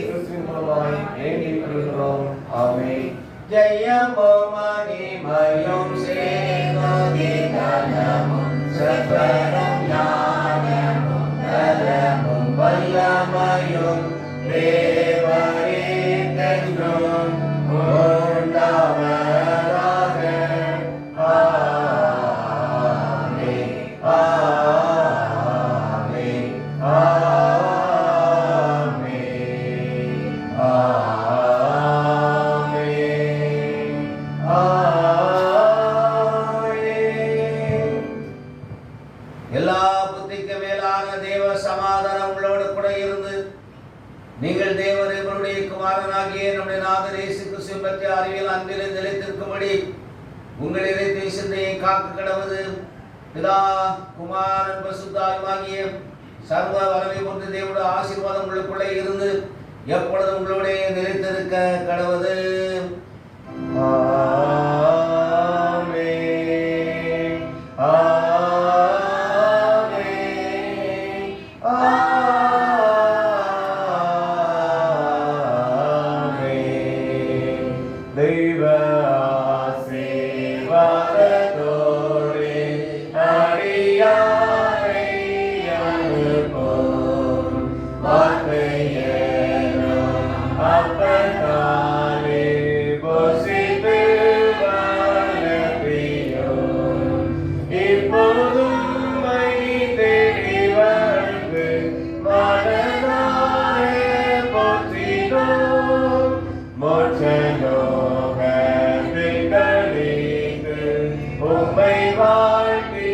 கிறிஸ்துவின் மூலமாய் வேண்டிக் கொள்கிறோம். ஆமென். ஜெயமும் மகிமையும் சேகோதி கனமும் சர்வரும் ஞானமும் நலமும் வல்லமையும் தேவரீர்க்கென்றும் உண்டாவதாக. ஆமென் ஆமென் ஆமென். எல்லா புத்திக்கு மேலான தேவ சமாதானம் உங்களோடு கூட இருந்து நீங்கள் தேவனுடைய குமாரனாகிய நம்முடைய நாதர் இயேசு கிறிஸ்துவின் பற்றிய அறிவியல் அன்பிலே நிலைத்திருக்கும்படி உங்கள் இதயத்தை சிந்தையை காக்க கடவுது. பிதா குமாரன் பரிசுத்தாவியாகிய சர்வ வல்லமை கொண்ட தேவனுடைய ஆசீர்வாதம் உங்களுக்குள்ளே இருந்து எப்பொழுதும் உங்களோட நிலைத்திருக்க கடவுது. ஆமென் ஆமென் ஆமென். தெய்வ ஆசீர்வாதத்தோடே அடியாரை அனுப்பும் வார்த்தையேனோ அப்பத்தாலே போஷித்து வளர்ப்பியோ. இப்போதும் மை தேடி வந்து மனதாரே போற்றினோம். மோட்சலோகத்தில் கழித்து உம்மை வாழ்த்தி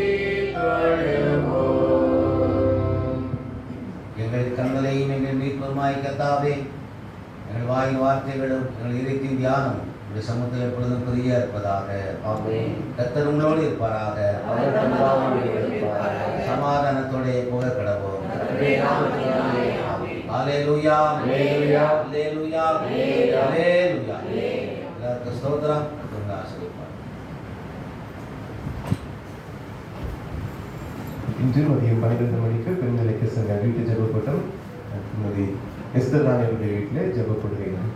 தொழுவோம். எங்கள் கண்களையும் எங்கள் மீட்புமாய் கர்த்தாவே, எங்கள் வாயின் வார்த்தைகளும் எங்கள் இதயத்தின் தியானமும் உடைய சமூகத்தில் எப்பொழுதும் பெரிய இருப்பதாக. ஆமென். கர்த்தர் உங்களோடு இருப்பாராக. அவர் தம்மாவோடு இருப்பாராக. சமாதானத்தோட புக கடவோம். ஹல்லேலூயா ஹல்லேலூயா. ஹல்லேலூயா ஹல்லேலூயா. எல்லாருக்கும் ஸ்தோத்திரம். கர்த்தர் ஆசீர்வதிப்பார். இன்று மதியம் 12 மணிக்கு பெருநிலைக்கு சென்ற வீட்டு ஜெபக்கூட்டம் திருமதி எஸ்தர் ராணியுடைய வீட்டிலே ஜெப கொடுக்கிறேன்.